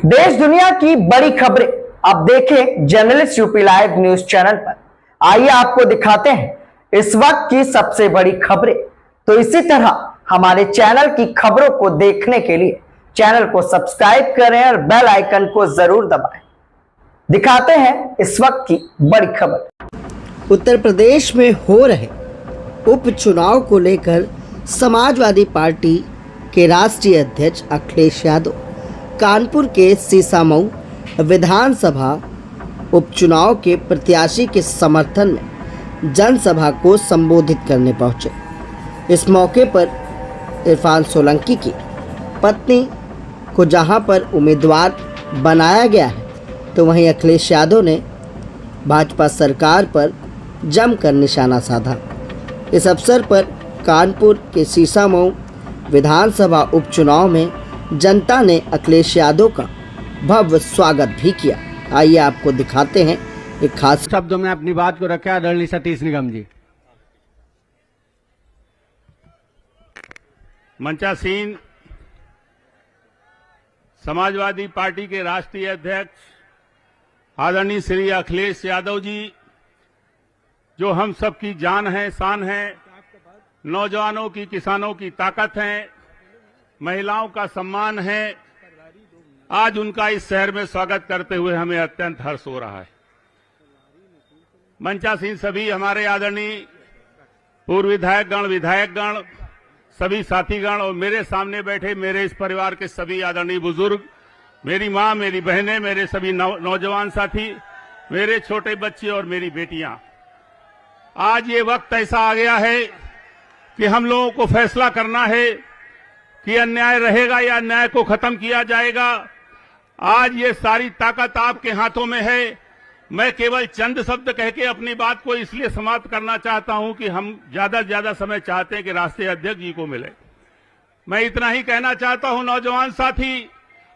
देश दुनिया की बड़ी खबरें आप देखें journalist UP live news channel पर। आइए आपको दिखाते हैं इस वक्त की सबसे बड़ी खबरें। तो इसी तरह हमारे चैनल की खबरों को देखने के लिए चैनल को सब्सक्राइब करें और बेल आइकन को जरूर दबाएं। दिखाते हैं इस वक्त की बड़ी खबर। उत्तर प्रदेश में हो रहे उपचुनाव को लेकर समाजवादी पार्टी के राष्ट्रीय अध्यक्ष अखिलेश यादव कानपुर के सीसामऊ विधानसभा उपचुनाव के प्रत्याशी के समर्थन में जनसभा को संबोधित करने पहुंचे। इस मौके पर इरफान सोलंकी की पत्नी को जहां पर उम्मीदवार बनाया गया है, तो वहीं अखिलेश यादव ने भाजपा सरकार पर जमकर निशाना साधा। इस अवसर पर कानपुर के सीसामऊ विधानसभा उपचुनाव में जनता ने अखिलेश यादव का भव्य स्वागत भी किया। आइए आपको दिखाते हैं एक खास शब्दों में अपनी बात को रखे आदरणीय सतीश निगम जी। मंचासीन समाजवादी पार्टी के राष्ट्रीय अध्यक्ष आदरणीय श्री अखिलेश यादव जी, जो हम सबकी जान है, शान है, नौजवानों की, किसानों की ताकत है, महिलाओं का सम्मान है, आज उनका इस शहर में स्वागत करते हुए हमें अत्यंत हर्ष हो रहा है। मंचासीन सभी हमारे आदरणीय पूर्व विधायकगण, सभी साथीगण और मेरे सामने बैठे मेरे इस परिवार के सभी आदरणीय बुजुर्ग, मेरी मां, मेरी बहनें, मेरे सभी नौजवान साथी, मेरे छोटे बच्चे और मेरी बेटियां, आज ये वक्त ऐसा आ गया है कि हम लोगों को फैसला करना है कि अन्याय रहेगा या अन्याय को खत्म किया जाएगा। आज ये सारी ताकत आपके हाथों में है। मैं केवल चंद शब्द कह के अपनी बात को इसलिए समाप्त करना चाहता हूं कि हम ज्यादा से ज्यादा समय चाहते हैं कि राष्ट्रीय अध्यक्ष जी को मिले। मैं इतना ही कहना चाहता हूं, नौजवान साथी,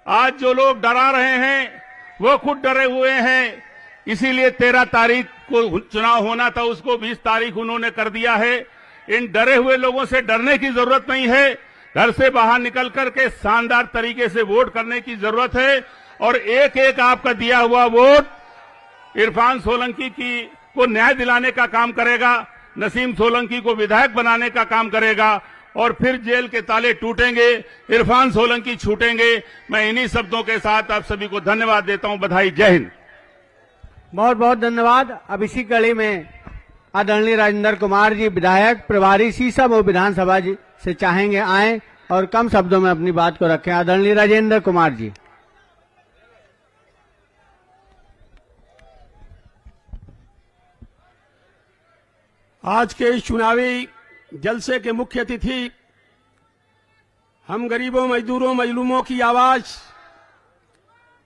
आज जो लोग डरा रहे हैं वो खुद डरे हुए हैं। इसीलिए 13 तारीख को चुनाव होना था, उसको 20 तारीख उन्होंने कर दिया है। इन डरे हुए लोगों से डरने की जरूरत नहीं है। घर से बाहर निकल करके शानदार तरीके से वोट करने की जरूरत है और एक एक आपका दिया हुआ वोट इरफान सोलंकी को न्याय दिलाने का काम करेगा, नसीम सोलंकी को विधायक बनाने का काम करेगा और फिर जेल के ताले टूटेंगे, इरफान सोलंकी छूटेंगे। मैं इन्हीं शब्दों के साथ आप सभी को धन्यवाद देता हूं। बधाई, जय हिंद। बहुत बहुत धन्यवाद। अब इसी कड़ी में आदरणीय राजेंद्र कुमार जी, विधायक प्रभारी सीसामऊ विधानसभा जी से चाहेंगे आए और कम शब्दों में अपनी बात को रखें। आदरणीय राजेंद्र कुमार जी। आज के इस चुनावी जलसे के मुख्य अतिथि हम गरीबों, मजदूरों, मजलूमों की आवाज,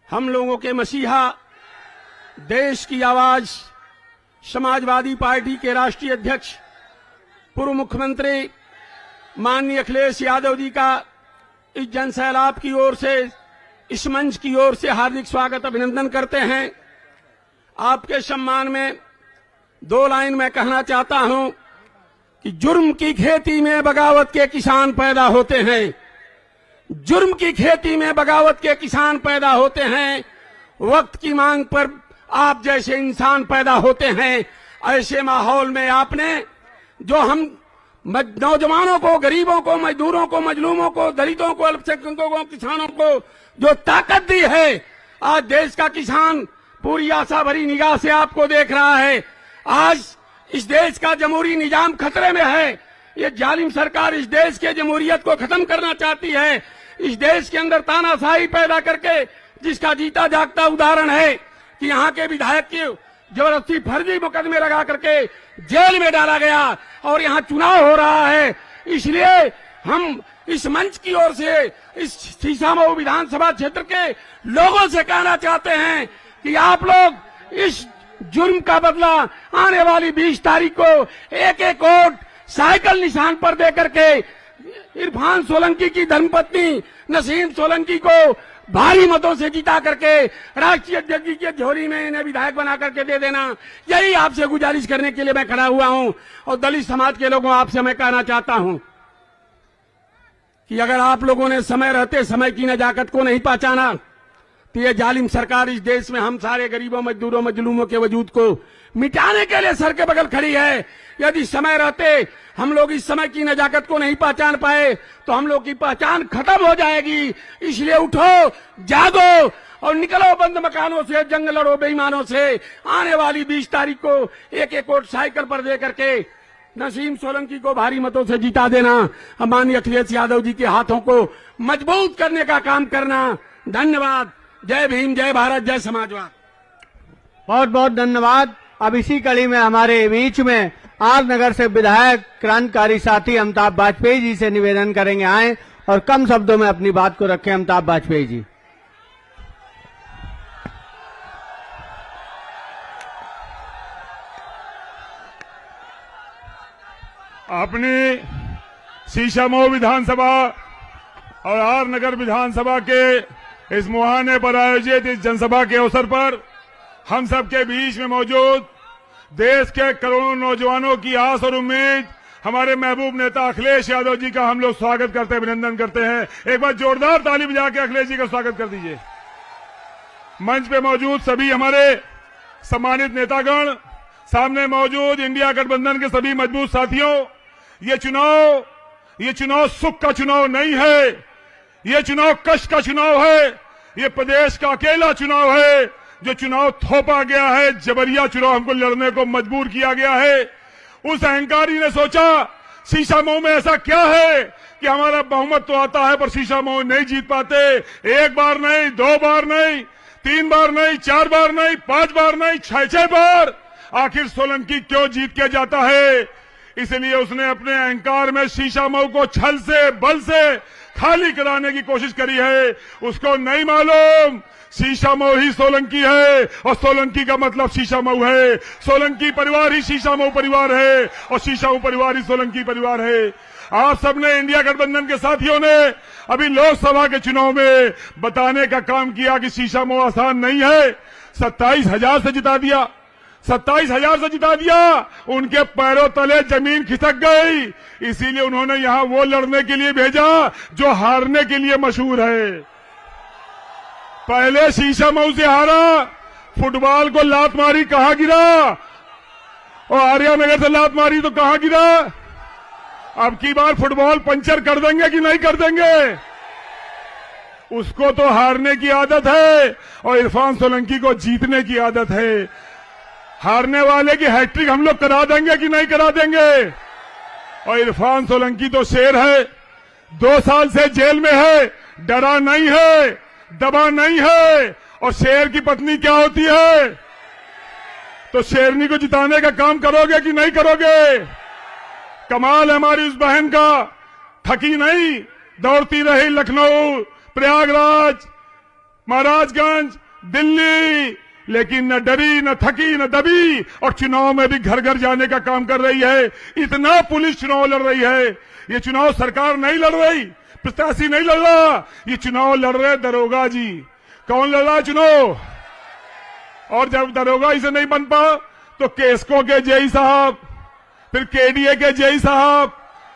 हम लोगों के मसीहा, देश की आवाज, समाजवादी पार्टी के राष्ट्रीय अध्यक्ष पूर्व मुख्यमंत्री माननीय अखिलेश यादव जी का इस जनसैलाब की ओर से, इस मंच की ओर से हार्दिक स्वागत, अभिनंदन करते हैं। आपके सम्मान में 2 लाइन में कहना चाहता हूं कि जुर्म की खेती में बगावत के किसान पैदा होते हैं। जुर्म की खेती में बगावत के किसान पैदा होते हैं। वक्त की मांग पर आप जैसे इंसान पैदा होते हैं। ऐसे माहौल में आपने जो हम नौजवानों को, गरीबों को, मजदूरों को, मजलूमों को, दलितों को, अल्पसंख्यकों को, किसानों को जो ताकत दी है, आज देश का किसान पूरी आशा भरी निगाह से आपको देख रहा है। आज इस देश का जमहूरी निजाम खतरे में है। ये जालिम सरकार इस देश के जमहूरियत को खत्म करना चाहती है। इस देश के अंदर तानाशाही पैदा करके, जिसका जीता जागता उदाहरण है कि यहाँ के विधायक की जबरदस्ती फर्जी मुकदमे लगा करके जेल में डाला गया और यहाँ चुनाव हो रहा है। इसलिए हम इस मंच की ओर से इस सीसामऊ विधानसभा क्षेत्र के लोगों से कहना चाहते हैं कि आप लोग इस जुर्म का बदला आने वाली 20 तारीख को एक एक वोट साइकिल निशान पर दे करके इरफान सोलंकी की धर्मपत्नी नसीम सोलंकी को भारी मतों से जीता करके राष्ट्रीय अध्यक्ष जी की झोली में इन्हें विधायक बना करके दे देना। यही आपसे गुजारिश करने के लिए मैं खड़ा हुआ हूं। और दलित समाज के लोगों आपसे मैं कहना चाहता हूं कि अगर आप लोगों ने समय रहते समय की नजाकत को नहीं पहचाना तो ये जालिम सरकार इस देश में हम सारे गरीबों, मजदूरों, मजलूमों के वजूद को मिटाने के लिए सर के बगल खड़ी है। यदि समय रहते हम लोग इस समय की नजाकत को नहीं पहचान पाए तो हम लोग की पहचान खत्म हो जाएगी। इसलिए उठो, जागो और निकलो बंद मकानों से, जंग लड़ो बेईमानों से। आने वाली 20 तारीख को एक एक वोट साइकिल पर दे करके नसीम सोलंकी को भारी मतों से जिता देना, माननीय अखिलेश यादव जी के हाथों को मजबूत करने का काम करना। धन्यवाद। जय भीम, जय भारत, जय समाजवाद। बहुत बहुत धन्यवाद। अब इसी कड़ी में हमारे बीच में आर नगर से विधायक क्रांतिकारी साथी अमिताभ वाजपेयी जी से निवेदन करेंगे आए और कम शब्दों में अपनी बात को रखें। अमिताभ वाजपेयी जी। अपनी शीशामऊ विधानसभा और आर नगर विधानसभा के इस मुहाने पर आयोजित इस जनसभा के अवसर पर हम सबके बीच में मौजूद देश के करोड़ों नौजवानों की आस और उम्मीद हमारे महबूब नेता अखिलेश यादव जी का हम लोग स्वागत करते हैं, अभिनंदन करते हैं। एक बार जोरदार ताली बजा के अखिलेश जी का स्वागत कर दीजिए। मंच पे मौजूद सभी हमारे सम्मानित नेतागण, सामने मौजूद इंडिया गठबंधन के सभी मजबूत साथियों, ये चुनाव सुख का चुनाव नहीं है, ये चुनाव कष्ट का चुनाव है। ये प्रदेश का अकेला चुनाव है जो चुनाव थोपा गया है, जबरिया चुनाव हमको लड़ने को मजबूर किया गया है। उस अहंकारी ने सोचा शीशामऊ में ऐसा क्या है कि हमारा बहुमत तो आता है पर शीशामऊ नहीं जीत पाते। एक बार नहीं, 2 बार नहीं, 3 बार नहीं, 4 बार नहीं, 5 बार नहीं, 6 बार आखिर सोलंकी क्यों जीत के जाता है। इसलिए उसने अपने अहंकार में शीशामऊ को छल से, बल से खाली कराने की कोशिश करी है। उसको नहीं मालूम शीशामऊ ही सोलंकी है और सोलंकी का मतलब शीशामऊ है। सोलंकी परिवार ही शीशामऊ परिवार है और शीशामऊ परिवार ही सोलंकी परिवार है। आप सबने, इंडिया गठबंधन के साथियों ने अभी लोकसभा के चुनाव में बताने का काम किया कि शीशामऊ आसान नहीं है। 27,000 से जिता दिया, 27,000 से जिता दिया। उनके पैरों तले जमीन खिसक गई, इसीलिए उन्होंने यहां वो लड़ने के लिए भेजा जो हारने के लिए मशहूर है। पहले शीशामऊ से हारा, फुटबॉल को लात मारी, कहां गिरा, और आर्यानगर से लात मारी तो कहां गिरा। अब की बार फुटबॉल पंचर कर देंगे कि नहीं कर देंगे। उसको तो हारने की आदत है और इरफान सोलंकी को जीतने की आदत है। हारने वाले की हैट्रिक हम लोग करा देंगे कि नहीं करा देंगे। और इरफान सोलंकी तो शेर है, 2 साल से जेल में है, डरा नहीं है, दबा नहीं है। और शेर की पत्नी क्या होती है। तो शेरनी को जिताने का काम करोगे कि नहीं करोगे। कमाल हमारी उस बहन का, थकी नहीं, दौड़ती रही लखनऊ, प्रयागराज, महाराजगंज, दिल्ली, लेकिन न डरी, न थकी, न दबी और चुनाव में भी घर घर जाने का काम कर रही है। इतना पुलिस चुनाव लड़ रही है। ये चुनाव सरकार नहीं लड़ रही, प्रत्याशी नहीं लड़ रहा, ये चुनाव लड़ रहे दरोगा जी। कौन लड़ रहा है चुनाव। और जब दरोगा इसे नहीं बन पा तो केसको के जेई साहब, फिर केडीए के जेई साहब,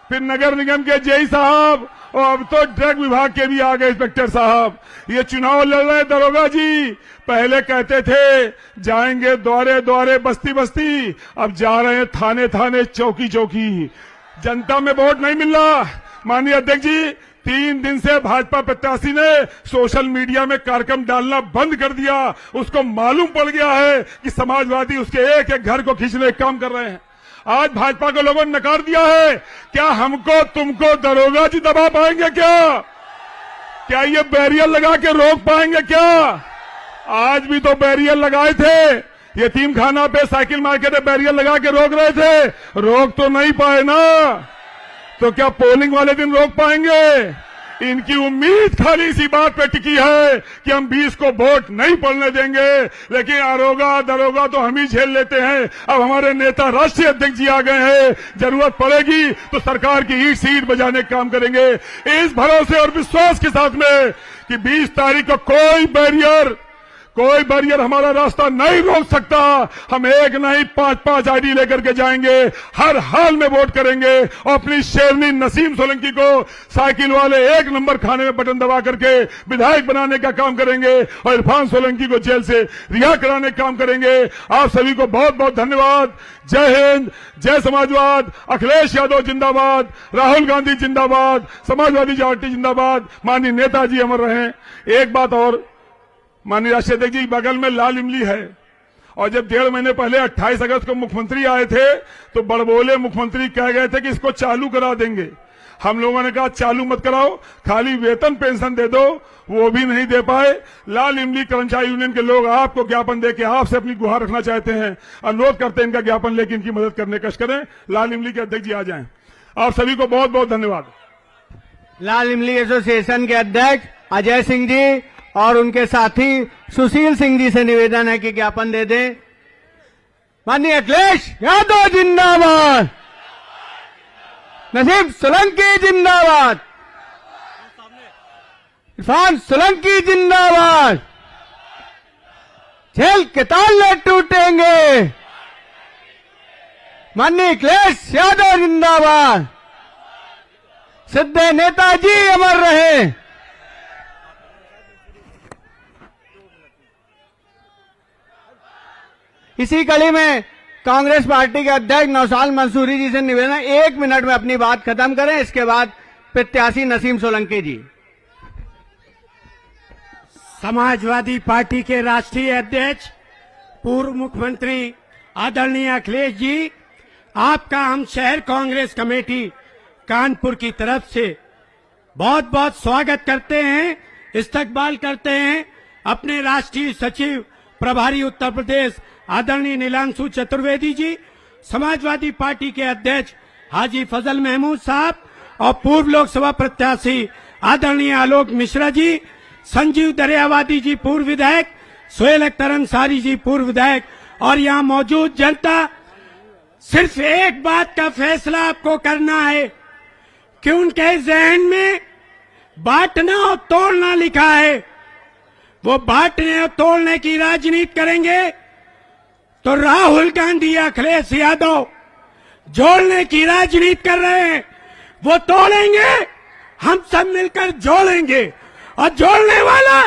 फिर नगर निगम के जेई साहब और अब तो ड्रग विभाग के भी आ गए इंस्पेक्टर साहब। ये चुनाव लड़ रहे दरोगा जी। पहले कहते थे जाएंगे द्वारे द्वारे, बस्ती बस्ती, अब जा रहे हैं थाने थाने, चौकी चौकी। जनता में वोट नहीं मिल रहा। माननीय अध्यक्ष जी, 3 दिन से भाजपा प्रत्याशी ने सोशल मीडिया में कार्यक्रम डालना बंद कर दिया। उसको मालूम पड़ गया है कि समाजवादी उसके एक एक घर को खींचने का काम कर रहे हैं। आज भाजपा को लोगों ने नकार दिया है। क्या हमको तुमको दरोगा जी दबा पाएंगे क्या। क्या ये बैरियर लगा के रोक पाएंगे क्या। आज भी तो बैरियर लगाए थे, यतीम खाना पे साइकिल मार्केट में बैरियर लगा के रोक रहे थे, रोक तो नहीं पाए ना। तो क्या पोलिंग वाले दिन रोक पाएंगे। इनकी उम्मीद खाली इसी बात पे टिकी है कि हम 20 को वोट नहीं पड़ने देंगे, लेकिन आरोगा दरोगा तो हम ही झेल लेते हैं। अब हमारे नेता राष्ट्रीय अध्यक्ष जी आ गए हैं, जरूरत पड़ेगी तो सरकार की ईट सीट बजाने का काम करेंगे। इस भरोसे और विश्वास के साथ में कि 20 तारीख को कोई बैरियर, कोई बैरियर हमारा रास्ता नहीं रोक सकता। हम एक नहीं 5-5 आईडी लेकर के जाएंगे, हर हाल में वोट करेंगे और अपनी शेरनी नसीम सोलंकी को साइकिल वाले 1 नंबर खाने में बटन दबा करके विधायक बनाने का काम करेंगे और इरफान सोलंकी को जेल से रिहा कराने का काम करेंगे। आप सभी को बहुत बहुत धन्यवाद। जय हिंद, जय समाजवाद, अखिलेश यादव जिंदाबाद, राहुल गांधी जिंदाबाद, समाजवादी पार्टी जिंदाबाद, माननीय नेताजी अमर रहें। एक बात और, माननीय राष्ट्रीय अध्यक्ष जी, बगल में लाल इमली है और जब 1.5 महीने पहले 28 अगस्त को मुख्यमंत्री आए थे तो बड़बोले मुख्यमंत्री कह गए थे कि इसको चालू करा देंगे। हम लोगों ने कहा चालू मत कराओ, खाली वेतन पेंशन दे दो, वो भी नहीं दे पाए। लाल इमली कर्मचारी यूनियन के लोग आपको ज्ञापन देके आपसे अपनी गुहार रखना चाहते हैं, अनुरोध करते हैं इनका ज्ञापन लेके इनकी मदद करने का कष्ट करें। लाल इमली के अध्यक्ष जी आ जाएं। आप सभी को बहुत बहुत धन्यवाद। लाल इमली एसोसिएशन के अध्यक्ष अजय सिंह जी और उनके साथी सुशील सिंह जी से निवेदन है कि ज्ञापन दे दें। माननीय अखिलेश यादव जिंदाबाद, नसीम सोलंकी जिंदाबाद, इरफान सोलंकी जिंदाबाद, जेल के ताले टूटेंगे। माननीय अखिलेश यादव जिंदाबाद, सिद्धे नेताजी अमर रहे। इसी कड़ी में कांग्रेस पार्टी के अध्यक्ष नौशाद मंसूरी जी से निवेदन, 1 मिनट में अपनी बात खत्म करें, इसके बाद प्रत्याशी नसीम सोलंकी जी। समाजवादी पार्टी के राष्ट्रीय अध्यक्ष पूर्व मुख्यमंत्री आदरणीय अखिलेश जी, आपका हम शहर कांग्रेस कमेटी कानपुर की तरफ से बहुत बहुत स्वागत करते हैं, इस्तकबाल करते हैं। अपने राष्ट्रीय सचिव प्रभारी उत्तर प्रदेश आदरणीय नीलांशु चतुर्वेदी जी, समाजवादी पार्टी के अध्यक्ष हाजी फजल महमूद साहब और पूर्व लोकसभा प्रत्याशी आदरणीय आलोक मिश्रा जी, संजीव दरियावादी जी पूर्व विधायक, सोहेल अख्तर अंसारी जी पूर्व विधायक और यहाँ मौजूद जनता, सिर्फ एक बात का फैसला आपको करना है कि उनके जहन में बांटना और तोड़ना लिखा है। वो बांटने और तोड़ने की राजनीति करेंगे तो राहुल गांधी या अखिलेश यादव जोड़ने की राजनीति कर रहे हैं, वो तोड़ेंगे, हम सब मिलकर जोड़ेंगे और जोड़ने वाला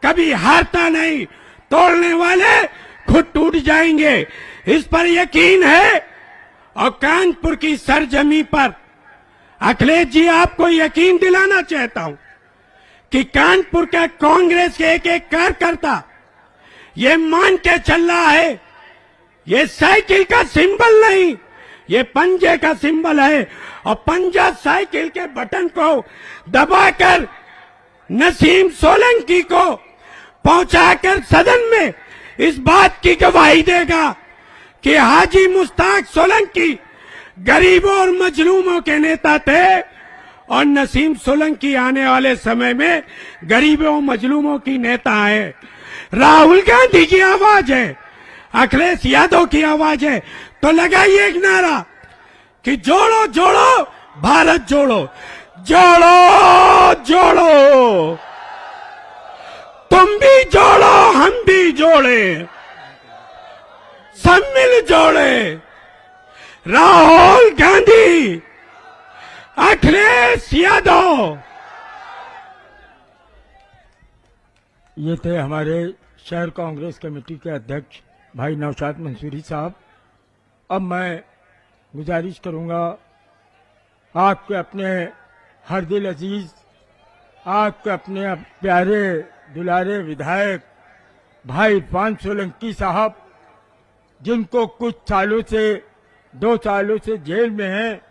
कभी हारता नहीं, तोड़ने वाले खुद टूट जाएंगे, इस पर यकीन है। और कानपुर की सरजमी पर अखिलेश जी आपको यकीन दिलाना चाहता हूं कि कानपुर का कांग्रेस के एक एक कार्यकर्ता ये मान के चल रहा है, ये साइकिल का सिंबल नहीं, ये पंजे का सिंबल है और पंजा साइकिल के बटन को दबाकर नसीम सोलंकी को पहुंचाकर सदन में इस बात की गवाही देगा कि हाजी मुश्ताक सोलंकी गरीबों और मजलूमों के नेता थे और नसीम सोलंकी आने वाले समय में गरीबों और मजलूमों की नेता है। राहुल गांधी की आवाज है, अखिलेश यादव की आवाज है, तो लगाइए एक नारा कि जोड़ो जोड़ो भारत जोड़ो, जोड़ो जोड़ो, तुम भी जोड़ो हम भी जोड़े, सब मिल जोड़े। राहुल गांधी, अखिलेश यादव। ये थे हमारे शहर कांग्रेस कमेटी के अध्यक्ष भाई नौशाद मंसूरी साहब। अब मैं गुजारिश करूंगा आपके अपने हर दिल अजीज, आपके अपने प्यारे दुलारे विधायक भाई इरफान सोलंकी साहब, जिनको कुछ सालों से 2 सालों से जेल में हैं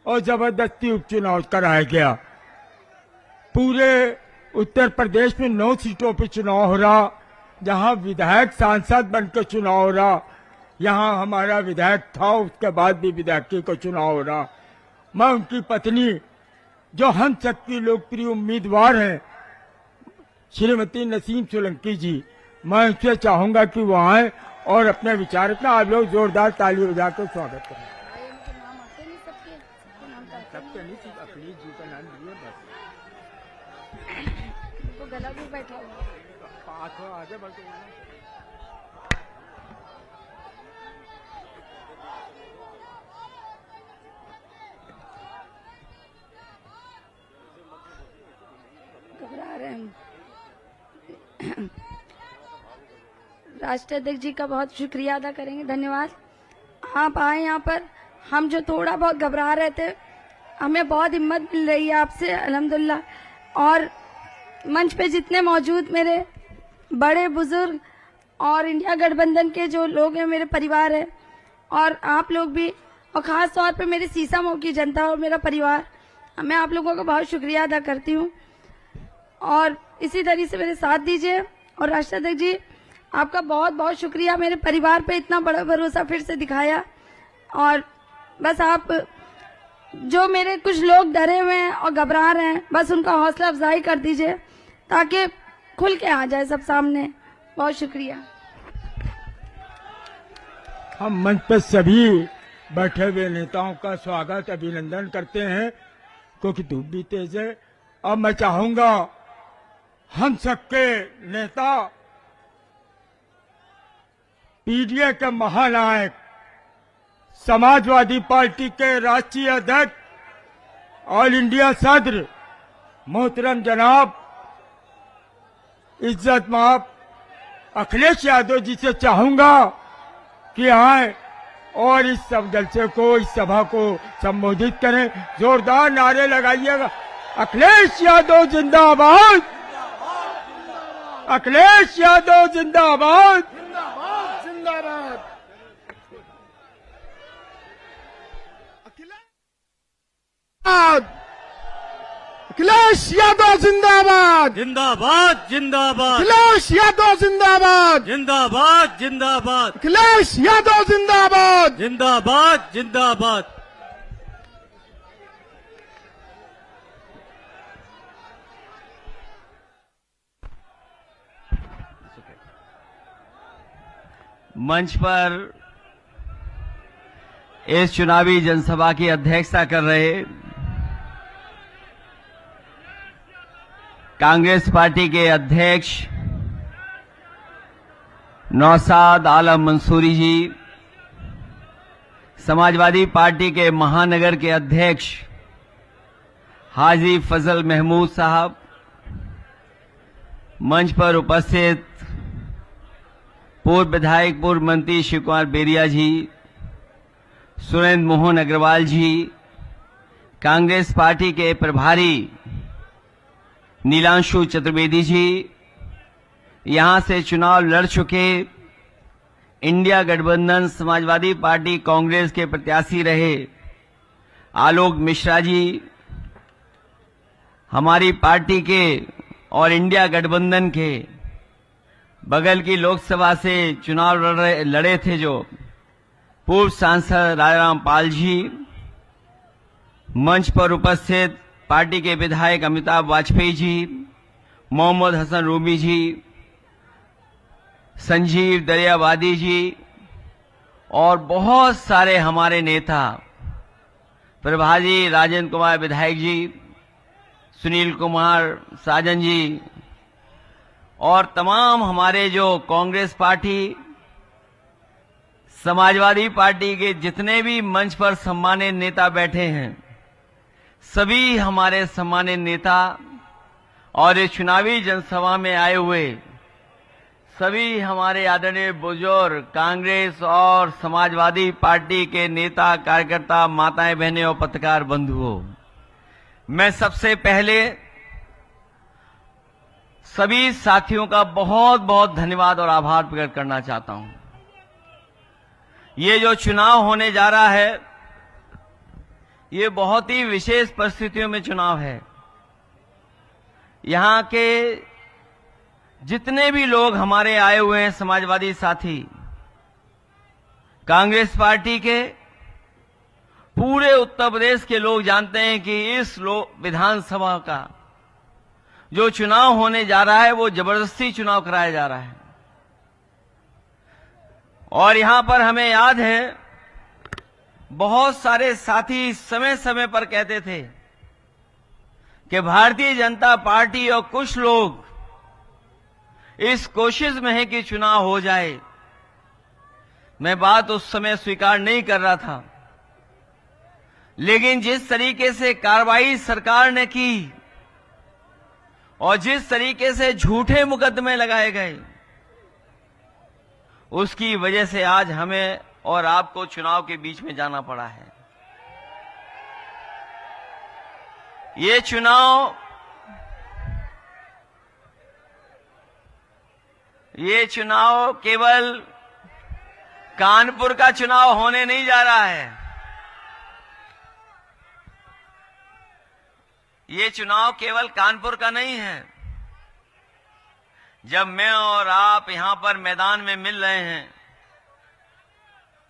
और जबरदस्ती उपचुनाव कराया गया। पूरे उत्तर प्रदेश में 9 सीटों पर चुनाव हो रहा, जहां विधायक सांसद बनकर चुनाव हो रहा, यहां हमारा विधायक था उसके बाद भी विधायक को चुनाव हो रहा। मैं उनकी पत्नी जो हम सबकी लोकप्रिय उम्मीदवार हैं श्रीमती नसीम सोलंकी जी, मैं उनसे चाहूंगा कि वो आए और अपने विचार रखना। आप लोग जोरदार ताली बजाकर स्वागत करें। सबके नहीं, सिर्फ अखिलेश जी का नाम लिए बस। गला भी बैठा हुआ घबरा रहे हैं। राष्ट्रीय अध्यक्ष जी का बहुत शुक्रिया अदा करेंगे, धन्यवाद। आप आए यहाँ पर, हम जो थोड़ा बहुत घबरा रहे थे, हमें बहुत हिम्मत मिल रही है आपसे, अल्हम्दुलिल्लाह। और मंच पे जितने मौजूद मेरे बड़े बुजुर्ग और इंडिया गठबंधन के जो लोग हैं, मेरे परिवार है, और आप लोग भी, और खास तौर पे मेरे सीसामऊ की जनता और मेरा परिवार, मैं आप लोगों का बहुत शुक्रिया अदा करती हूँ। और इसी तरह से मेरे साथ दीजिए। और राष्ट्रीय अध्यक्ष जी, आपका बहुत बहुत शुक्रिया, मेरे परिवार पे इतना बड़ा भरोसा फिर से दिखाया। और बस आप, जो मेरे कुछ लोग डरे हुए हैं और घबरा रहे हैं, बस उनका हौसला अफजाई कर दीजिए ताकि खुल के आ जाए सब सामने। बहुत शुक्रिया। हम मंच पर सभी बैठे हुए नेताओं का स्वागत, अभिनंदन करते हैं, क्योंकि धूप भी तेज है। अब मैं चाहूंगा हम सबके नेता, पीडीए के महानायक, समाजवादी पार्टी के राष्ट्रीय अध्यक्ष, ऑल इंडिया सदर मोहतरम जनाब इज्जत माफ अखिलेश यादव जी से चाहूंगा कि आए और इस सब जलसे को, इस सभा को संबोधित करें। जोरदार नारे लगाइएगा। अखिलेश यादव जिंदाबाद, अखिलेश यादव जिंदाबाद, जिंदाबाद। अखिलेश यादव जिंदाबाद, जिंदाबाद जिंदाबाद, अखिलेश यादव जिंदाबाद, जिंदाबाद जिंदाबाद, अखिलेश यादव जिंदाबाद। जिंदाबाद जिंदाबाद। मंच पर इस चुनावी जनसभा की अध्यक्षता कर रहे कांग्रेस पार्टी के अध्यक्ष नौशाद आलम मंसूरी जी, समाजवादी पार्टी के महानगर के अध्यक्ष हाजी फजल महमूद साहब, मंच पर उपस्थित पूर्व विधायक, पूर्व मंत्री शिव कुमार बेरिया जी, सुरेंद्र मोहन अग्रवाल जी, कांग्रेस पार्टी के प्रभारी नीलांशु चतुर्वेदी जी, यहां से चुनाव लड़ चुके इंडिया गठबंधन समाजवादी पार्टी कांग्रेस के प्रत्याशी रहे आलोक मिश्रा जी, हमारी पार्टी के और इंडिया गठबंधन के बगल की लोकसभा से चुनाव लड़े थे जो पूर्व सांसद राजाराम पाल जी, मंच पर उपस्थित पार्टी के विधायक अमिताभ वाजपेयी जी, मोहम्मद हसन रूमी जी, संजीव दरियावादी जी, और बहुत सारे हमारे नेता, प्रभारी राजेंद्र कुमार विधायक जी, सुनील कुमार साजन जी, और तमाम हमारे जो कांग्रेस पार्टी, समाजवादी पार्टी के जितने भी मंच पर सम्मानित नेता बैठे हैं, सभी हमारे सम्मानित नेता और इस चुनावी जनसभा में आए हुए सभी हमारे आदरणीय बुजुर्ग कांग्रेस और समाजवादी पार्टी के नेता, कार्यकर्ता, माताएं, बहनें और पत्रकार बंधुओं, मैं सबसे पहले सभी साथियों का बहुत बहुत धन्यवाद और आभार प्रकट करना चाहता हूं। ये जो चुनाव होने जा रहा है, ये बहुत ही विशेष परिस्थितियों में चुनाव है। यहां के जितने भी लोग हमारे आए हुए हैं, समाजवादी साथी, कांग्रेस पार्टी के, पूरे उत्तर प्रदेश के लोग जानते हैं कि इस विधानसभा का जो चुनाव होने जा रहा है वो जबरदस्ती चुनाव कराया जा रहा है। और यहां पर हमें याद है, बहुत सारे साथी समय समय पर कहते थे कि भारतीय जनता पार्टी और कुछ लोग इस कोशिश में है कि चुनाव हो जाए। मैं बात उस समय स्वीकार नहीं कर रहा था, लेकिन जिस तरीके से कार्रवाई सरकार ने की और जिस तरीके से झूठे मुकदमे लगाए गए, उसकी वजह से आज हमें और आपको चुनाव के बीच में जाना पड़ा है। ये चुनाव केवल कानपुर का चुनाव होने नहीं जा रहा है। ये चुनाव केवल कानपुर का नहीं है। जब मैं और आप यहां पर मैदान में मिल रहे हैं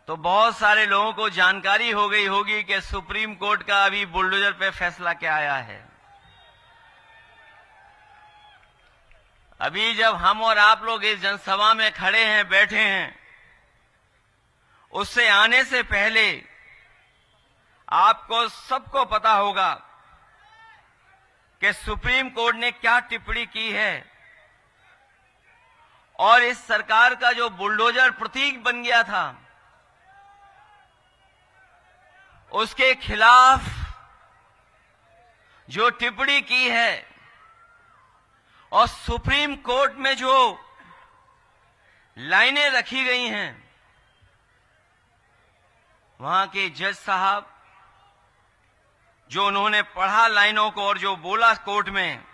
तो बहुत सारे लोगों को जानकारी हो गई होगी कि सुप्रीम कोर्ट का अभी बुलडोजर पे फैसला क्या आया है। अभी जब हम और आप लोग इस जनसभा में खड़े हैं, बैठे हैं, उससे आने से पहले आपको सबको पता होगा कि सुप्रीम कोर्ट ने क्या टिप्पणी की है और इस सरकार का जो बुलडोजर प्रतीक बन गया था, उसके खिलाफ जो टिप्पणी की है और सुप्रीम कोर्ट में जो लाइनें रखी गई हैं, वहां के जज साहब जो उन्होंने पढ़ा लाइनों को और जो बोला कोर्ट में,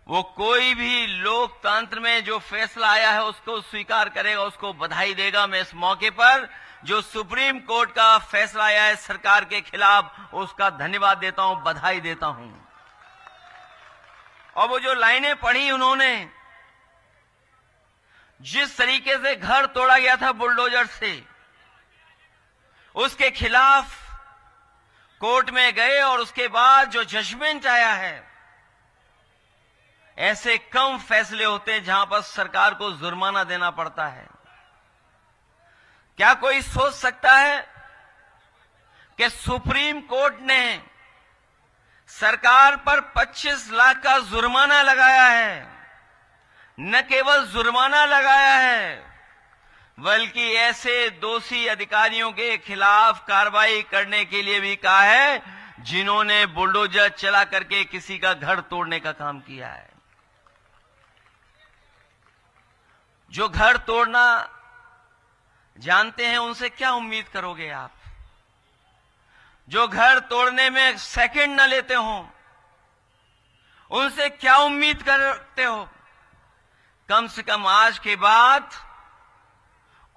वो कोई भी लोकतंत्र में जो फैसला आया है उसको स्वीकार करेगा, उसको बधाई देगा। मैं इस मौके पर जो सुप्रीम कोर्ट का फैसला आया है सरकार के खिलाफ, उसका धन्यवाद देता हूं, बधाई देता हूं। और वो जो लाइनें पढ़ी उन्होंने, जिस तरीके से घर तोड़ा गया था बुलडोजर से, उसके खिलाफ कोर्ट में गए और उसके बाद जो जजमेंट आया है, ऐसे कम फैसले होते हैं जहां पर सरकार को जुर्माना देना पड़ता है। क्या कोई सोच सकता है कि सुप्रीम कोर्ट ने सरकार पर 25 लाख का जुर्माना लगाया है? न केवल जुर्माना लगाया है, बल्कि ऐसे दोषी अधिकारियों के खिलाफ कार्रवाई करने के लिए भी कहा है जिन्होंने बुलडोजर चला करके किसी का घर तोड़ने का काम किया है। जो घर तोड़ना जानते हैं उनसे क्या उम्मीद करोगे आप? जो घर तोड़ने में सेकंड न लेते हो, उनसे क्या उम्मीद करते हो? कम से कम आज के बाद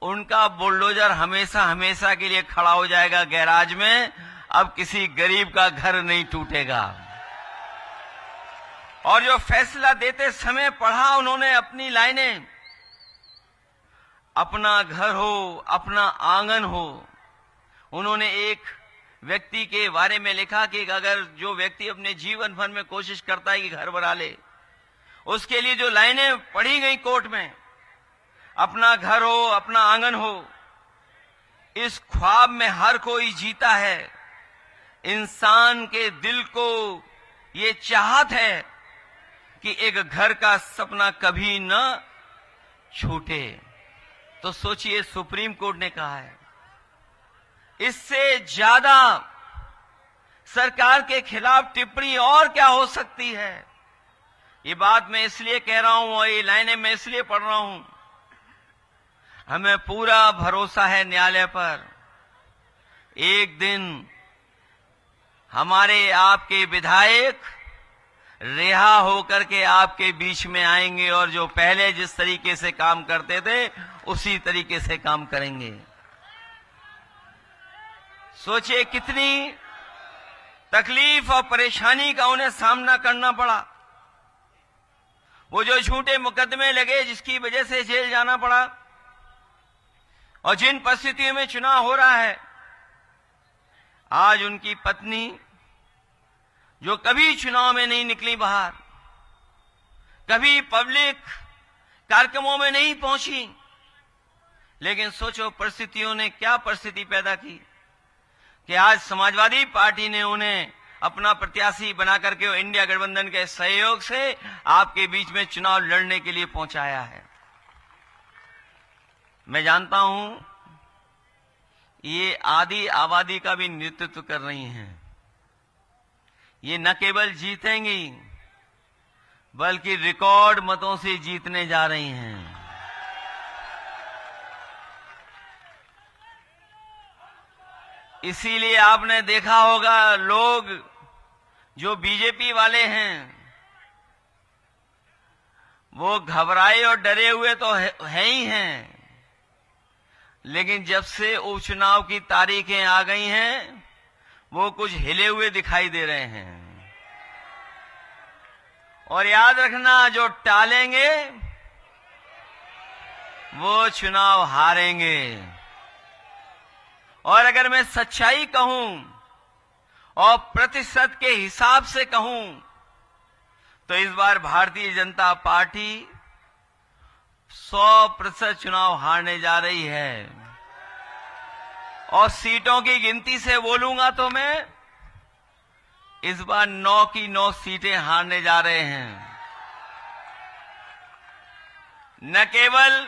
उनका बुलडोजर हमेशा हमेशा के लिए खड़ा हो जाएगा गैराज में। अब किसी गरीब का घर नहीं टूटेगा। और जो फैसला देते समय पढ़ा उन्होंने अपनी लाइनें, अपना घर हो, अपना आंगन हो। उन्होंने एक व्यक्ति के बारे में लिखा कि अगर जो व्यक्ति अपने जीवन भर में कोशिश करता है कि घर बना ले, उसके लिए जो लाइनें पढ़ी गई कोर्ट में, अपना घर हो, अपना आंगन हो, इस ख्वाब में हर कोई जीता है। इंसान के दिल को ये चाहत है कि एक घर का सपना कभी न छूटे। तो सोचिए, सुप्रीम कोर्ट ने कहा है। इससे ज्यादा सरकार के खिलाफ टिप्पणी और क्या हो सकती है? ये बात मैं इसलिए कह रहा हूं और ये लाइनें मैं इसलिए पढ़ रहा हूं, हमें पूरा भरोसा है न्यायालय पर। एक दिन हमारे आपके विधायक रिहा होकर के आपके बीच में आएंगे और जो पहले जिस तरीके से काम करते थे उसी तरीके से काम करेंगे। सोचिए कितनी तकलीफ और परेशानी का उन्हें सामना करना पड़ा। वो जो झूठे मुकदमे लगे जिसकी वजह से जेल जाना पड़ा, और जिन परिस्थितियों में चुनाव हो रहा है, आज उनकी पत्नी जो कभी चुनाव में नहीं निकली बाहर, कभी पब्लिक कार्यक्रमों में नहीं पहुंची, लेकिन सोचो परिस्थितियों ने क्या परिस्थिति पैदा की कि आज समाजवादी पार्टी ने उन्हें अपना प्रत्याशी बना करके इंडिया गठबंधन के सहयोग से आपके बीच में चुनाव लड़ने के लिए पहुंचाया है। मैं जानता हूं ये आधी आबादी का भी नेतृत्व कर रही हैं। ये न केवल जीतेंगी बल्कि रिकॉर्ड मतों से जीतने जा रही हैं। इसीलिए आपने देखा होगा लोग जो बीजेपी वाले हैं वो घबराए और डरे हुए तो है ही हैं, लेकिन जब से उपचुनाव की तारीखें आ गई हैं वो कुछ हिले हुए दिखाई दे रहे हैं। और याद रखना, जो टालेंगे वो चुनाव हारेंगे। और अगर मैं सच्चाई कहूं और प्रतिशत के हिसाब से कहूं तो इस बार भारतीय जनता पार्टी 100% चुनाव हारने जा रही है। और सीटों की गिनती से बोलूंगा तो मैं इस बार 9 की 9 सीटें हारने जा रहे हैं। न केवल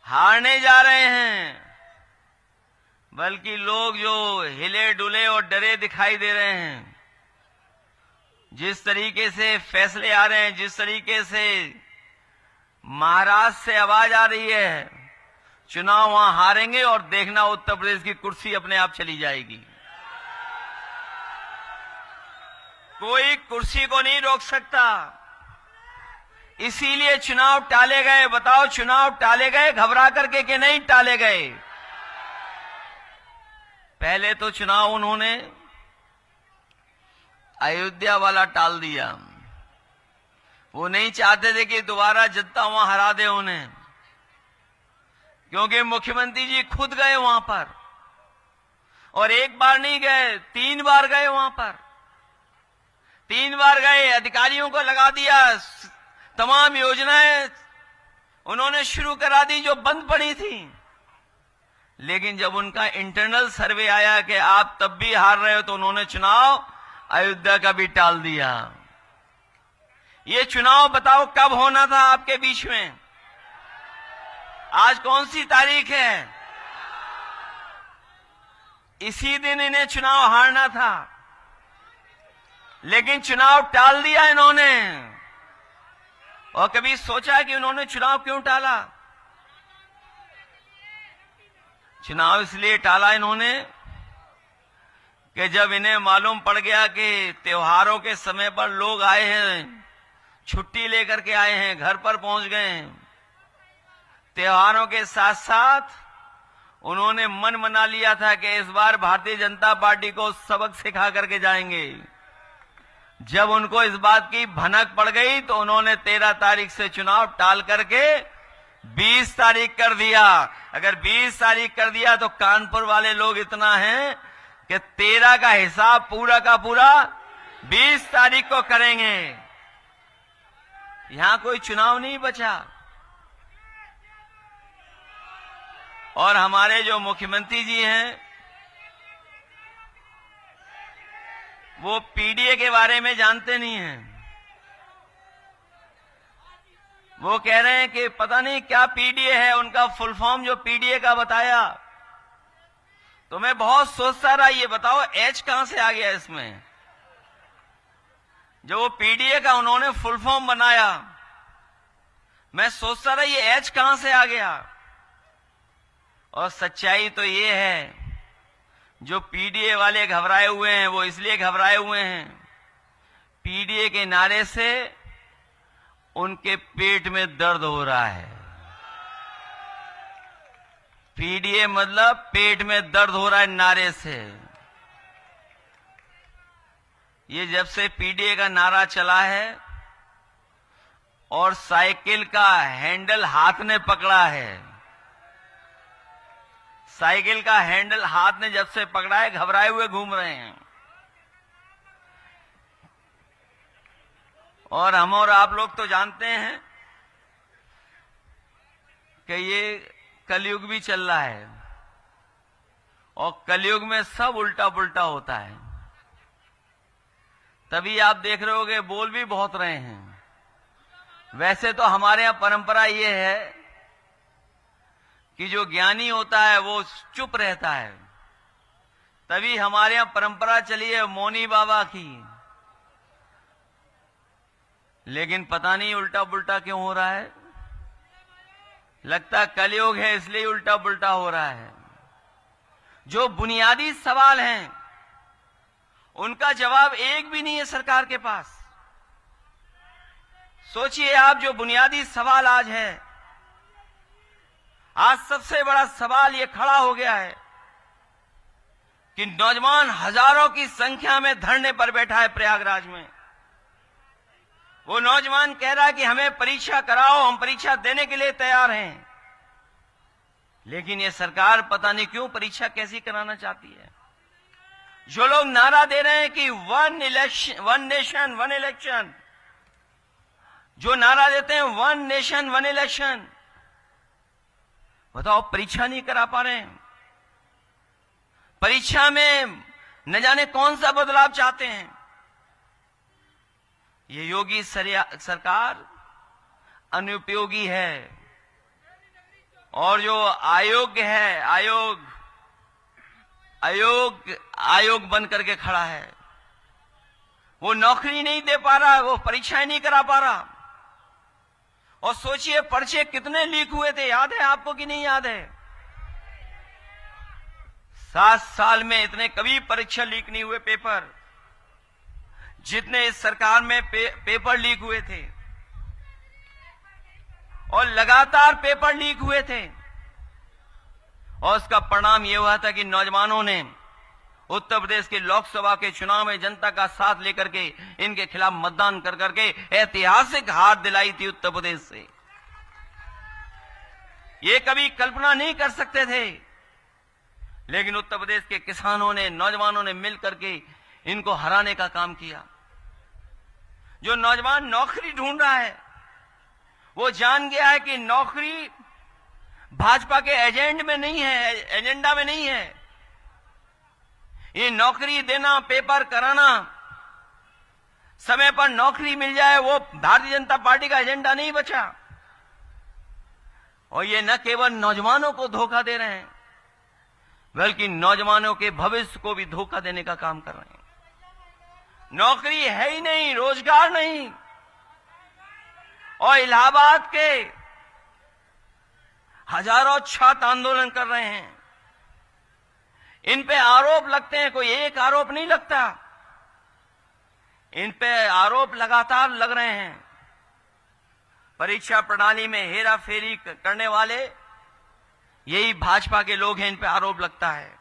हारने जा रहे हैं बल्कि लोग जो हिले डुले और डरे दिखाई दे रहे हैं, जिस तरीके से फैसले आ रहे हैं, जिस तरीके से महाराष्ट्र से आवाज आ रही है, चुनाव वहां हारेंगे और देखना उत्तर प्रदेश की कुर्सी अपने आप चली जाएगी। कोई कुर्सी को नहीं रोक सकता। इसीलिए चुनाव टाले गए। बताओ, चुनाव टाले गए घबरा करके कि नहीं टाले गए? पहले तो चुनाव उन्होंने अयोध्या वाला टाल दिया। वो नहीं चाहते थे कि दोबारा जनता वहां हरा दे उन्हें, क्योंकि मुख्यमंत्री जी खुद गए वहां पर, और एक बार नहीं गए, 3 बार गए वहां पर। 3 बार गए, अधिकारियों को लगा दिया, तमाम योजनाएं उन्होंने शुरू करा दी जो बंद पड़ी थी। लेकिन जब उनका इंटरनल सर्वे आया कि आप तब भी हार रहे हो, तो उन्होंने चुनाव अयोध्या का भी टाल दिया। ये चुनाव बताओ कब होना था आपके बीच में? आज कौन सी तारीख है? इसी दिन इन्हें चुनाव हारना था, लेकिन चुनाव टाल दिया इन्होंने। और कभी सोचा कि उन्होंने चुनाव क्यों टाला? चुनाव इसलिए टाला इन्होंने कि जब इन्हें मालूम पड़ गया कि त्योहारों के समय पर लोग आए हैं, छुट्टी लेकर के आए हैं, घर पर पहुंच गए हैं, त्योहारों के साथ साथ उन्होंने मन बना लिया था कि इस बार भारतीय जनता पार्टी को सबक सिखा करके जाएंगे। जब उनको इस बात की भनक पड़ गई तो उन्होंने 13 तारीख से चुनाव टाल करके 20 तारीख कर दिया। अगर 20 तारीख कर दिया तो कानपुर वाले लोग इतना हैं कि 13 का हिसाब पूरा का पूरा 20 तारीख को करेंगे। यहां कोई चुनाव नहीं बचा। और हमारे जो मुख्यमंत्री जी हैं वो पीडीए के बारे में जानते नहीं हैं। वो कह रहे हैं कि पता नहीं क्या पीडीए है, उनका फुल फॉर्म जो पीडीए का बताया। तो मैं बहुत सोचता रहा, ये बताओ एच कहां से आ गया इसमें? जो वो पीडीए का उन्होंने फुल फॉर्म बनाया, मैं सोचता रहा ये एच कहां से आ गया। और सच्चाई तो ये है, जो पीडीए वाले घबराए हुए हैं वो इसलिए घबराए हुए हैं, पीडीए के नारे से उनके पेट में दर्द हो रहा है। पीडीए मतलब पेट में दर्द हो रहा है नारे से। ये जब से पीडीए का नारा चला है और साइकिल का हैंडल हाथ ने पकड़ा है, साइकिल का हैंडल हाथ ने जब से पकड़ा है, घबराए हुए घूम रहे हैं। और हम और आप लोग तो जानते हैं कि ये कलयुग भी चल रहा है, और कलयुग में सब उल्टा पुल्टा होता है। तभी आप देख रहे होगे बोल भी बहुत रहे हैं। वैसे तो हमारे यहां परंपरा ये है कि जो ज्ञानी होता है वो चुप रहता है, तभी हमारे यहां परंपरा चली है मौनी बाबा की। लेकिन पता नहीं उल्टा पुल्टा क्यों हो रहा है। लगता कलयुग है इसलिए उल्टा पुल्टा हो रहा है। जो बुनियादी सवाल हैं उनका जवाब एक भी नहीं है सरकार के पास। सोचिए आप, जो बुनियादी सवाल आज है, आज सबसे बड़ा सवाल यह खड़ा हो गया है कि नौजवान हजारों की संख्या में धरने पर बैठा है प्रयागराज में। वो नौजवान कह रहा है कि हमें परीक्षा कराओ, हम परीक्षा देने के लिए तैयार हैं। लेकिन ये सरकार पता नहीं क्यों परीक्षा कैसी कराना चाहती है। जो लोग नारा दे रहे हैं कि वन नेशन वन इलेक्शन, जो नारा देते हैं वन नेशन वन इलेक्शन, बताओ परीक्षा नहीं करा पा रहे हैं। परीक्षा में न जाने कौन सा बदलाव चाहते हैं। ये योगी सरकार अनुपयोगी है। और जो आयोग है, आयोग बन करके खड़ा है, वो नौकरी नहीं दे पा रहा, वो परीक्षाएं नहीं करा पा रहा। और सोचिए पर्चे कितने लीक हुए थे, याद है आपको कि नहीं याद है? 7 साल में इतने कभी परीक्षा लीक नहीं हुए पेपर जितने इस सरकार में पेपर लीक हुए थे। और लगातार पेपर लीक हुए थे। और उसका परिणाम यह हुआ था कि नौजवानों ने उत्तर प्रदेश के लोकसभा के चुनाव में जनता का साथ लेकर के इनके खिलाफ मतदान कर करके ऐतिहासिक हार दिलाई थी उत्तर प्रदेश से। ये कभी कल्पना नहीं कर सकते थे, लेकिन उत्तर प्रदेश के किसानों ने, नौजवानों ने मिलकर के इनको हराने का काम किया। जो नौजवान नौकरी ढूंढ रहा है वो जान गया है कि नौकरी भाजपा के एजेंडा में नहीं है। ये नौकरी देना, पेपर कराना, समय पर नौकरी मिल जाए, वो भारतीय जनता पार्टी का एजेंडा नहीं बचा। और ये न केवल नौजवानों को धोखा दे रहे हैं, बल्कि नौजवानों के भविष्य को भी धोखा देने का काम कर रहे हैं। नौकरी है ही नहीं, रोजगार नहीं। और इलाहाबाद के हजारों छात्र आंदोलन कर रहे हैं। इन पे आरोप लगते हैं, कोई एक आरोप नहीं लगता, इन पे आरोप लगातार लग रहे हैं। परीक्षा प्रणाली में हेरा फेरी करने वाले यही भाजपा के लोग हैं, इन पे आरोप लगता है।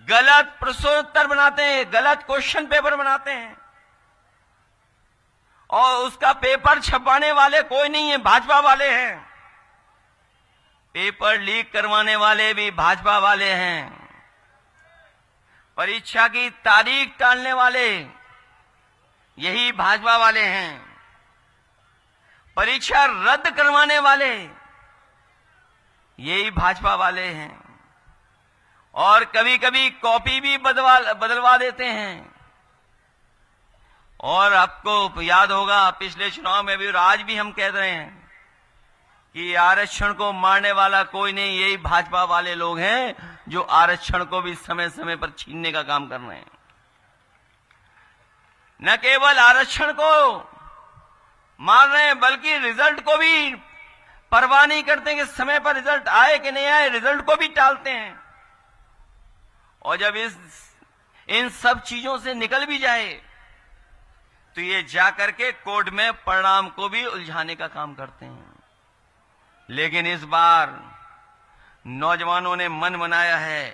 गलत प्रश्नोत्तर बनाते हैं, गलत क्वेश्चन पेपर बनाते हैं, और उसका पेपर छपाने वाले कोई नहीं है, भाजपा वाले हैं। पेपर लीक करवाने वाले भी भाजपा वाले हैं। परीक्षा की तारीख टालने वाले यही भाजपा वाले हैं। परीक्षा रद्द करवाने वाले यही भाजपा वाले हैं। और कभी कभी कॉपी भी बदलवा देते हैं। और आपको याद होगा पिछले चुनाव में भी, और आज भी हम कह रहे हैं कि आरक्षण को मारने वाला कोई नहीं, यही भाजपा वाले लोग हैं जो आरक्षण को भी समय समय पर छीनने का काम कर रहे हैं। न केवल आरक्षण को मार रहे हैं, बल्कि रिजल्ट को भी परवाह नहीं करते कि समय पर रिजल्ट आए कि नहीं आए, रिजल्ट को भी टालते हैं। और जब इन सब चीजों से निकल भी जाए तो ये जाकर के कोर्ट में परिणाम को भी उलझाने का काम करते हैं। लेकिन इस बार नौजवानों ने मन बनाया है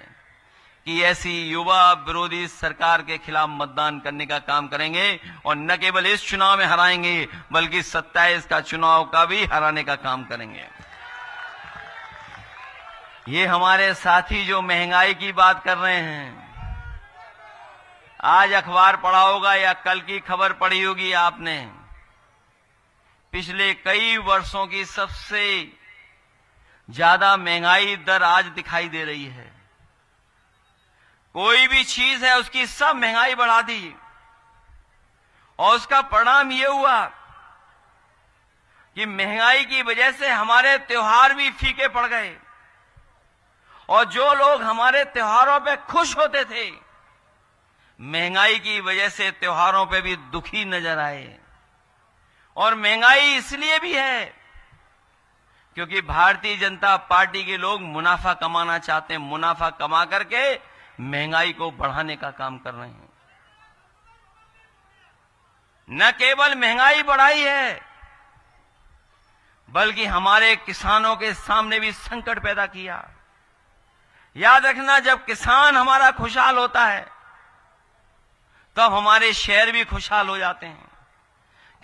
कि ऐसी युवा विरोधी सरकार के खिलाफ मतदान करने का काम करेंगे, और न केवल इस चुनाव में हराएंगे बल्कि 27 का चुनाव का भी हराने का काम करेंगे। ये हमारे साथी जो महंगाई की बात कर रहे हैं, आज अखबार पढ़ा होगा या कल की खबर पढ़ी होगी आपने, पिछले कई वर्षों की सबसे ज्यादा महंगाई दर आज दिखाई दे रही है। कोई भी चीज है उसकी सब महंगाई बढ़ा दी। और उसका परिणाम ये हुआ कि महंगाई की वजह से हमारे त्योहार भी फीके पड़ गए और जो लोग हमारे त्योहारों पे खुश होते थे, महंगाई की वजह से त्योहारों पे भी दुखी नजर आए। और महंगाई इसलिए भी है क्योंकि भारतीय जनता पार्टी के लोग मुनाफा कमाना चाहते हैं, मुनाफा कमा करके महंगाई को बढ़ाने का काम कर रहे हैं। न केवल महंगाई बढ़ाई है बल्कि हमारे किसानों के सामने भी संकट पैदा किया। याद रखना, जब किसान हमारा खुशहाल होता है तब हमारे शहर भी खुशहाल हो जाते हैं,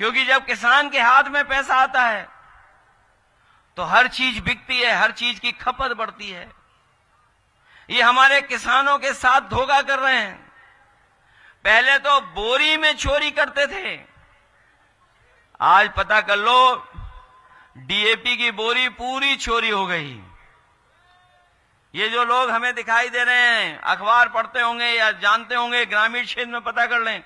क्योंकि जब किसान के हाथ में पैसा आता है तो हर चीज बिकती है, हर चीज की खपत बढ़ती है। ये हमारे किसानों के साथ धोखा कर रहे हैं। पहले तो बोरी में चोरी करते थे, आज पता कर लो डीएपी की बोरी पूरी चोरी हो गई। ये जो लोग हमें दिखाई दे रहे हैं, अखबार पढ़ते होंगे या जानते होंगे, ग्रामीण क्षेत्र में पता कर लें,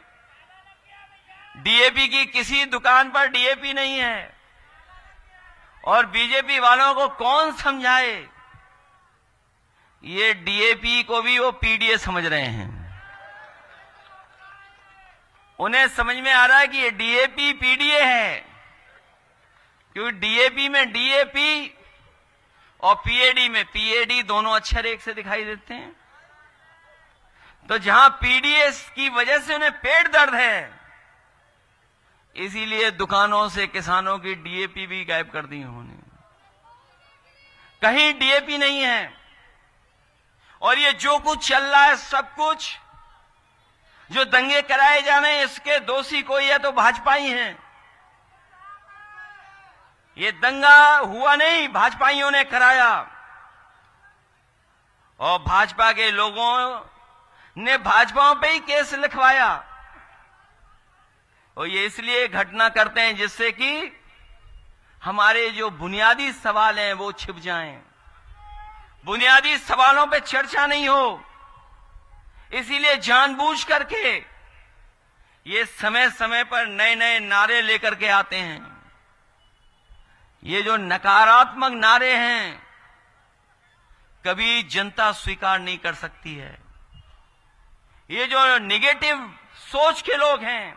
डीएपी की किसी दुकान पर डीएपी नहीं है। और बीजेपी वालों को कौन समझाए, ये डीएपी को भी वो पीडीए समझ रहे हैं। उन्हें समझ में आ रहा है कि ये डीएपी पीडीए है, क्योंकि डीएपी में डीएपी और पीएडी में पीएडी दोनों अक्षर एक से दिखाई देते हैं। तो जहां पीडीएस की वजह से उन्हें पेट दर्द है, इसीलिए दुकानों से किसानों की डीएपी भी गायब कर दी उन्होंने। कहीं डीएपी नहीं है। और ये जो कुछ चल रहा है, सब कुछ जो दंगे कराए जा रहे हैं, इसके दोषी कोई है तो भाजपा ही है। ये दंगा हुआ नहीं, भाजपाइयों ने कराया और भाजपा के लोगों ने भाजपा पे ही केस लिखवाया। और ये इसलिए घटना करते हैं जिससे कि हमारे जो बुनियादी सवाल हैं वो छिप जाएं, बुनियादी सवालों पे चर्चा नहीं हो। इसीलिए जानबूझ करके ये समय समय पर नए नए नारे लेकर के आते हैं। ये जो नकारात्मक नारे हैं कभी जनता स्वीकार नहीं कर सकती है। ये जो नेगेटिव सोच के लोग हैं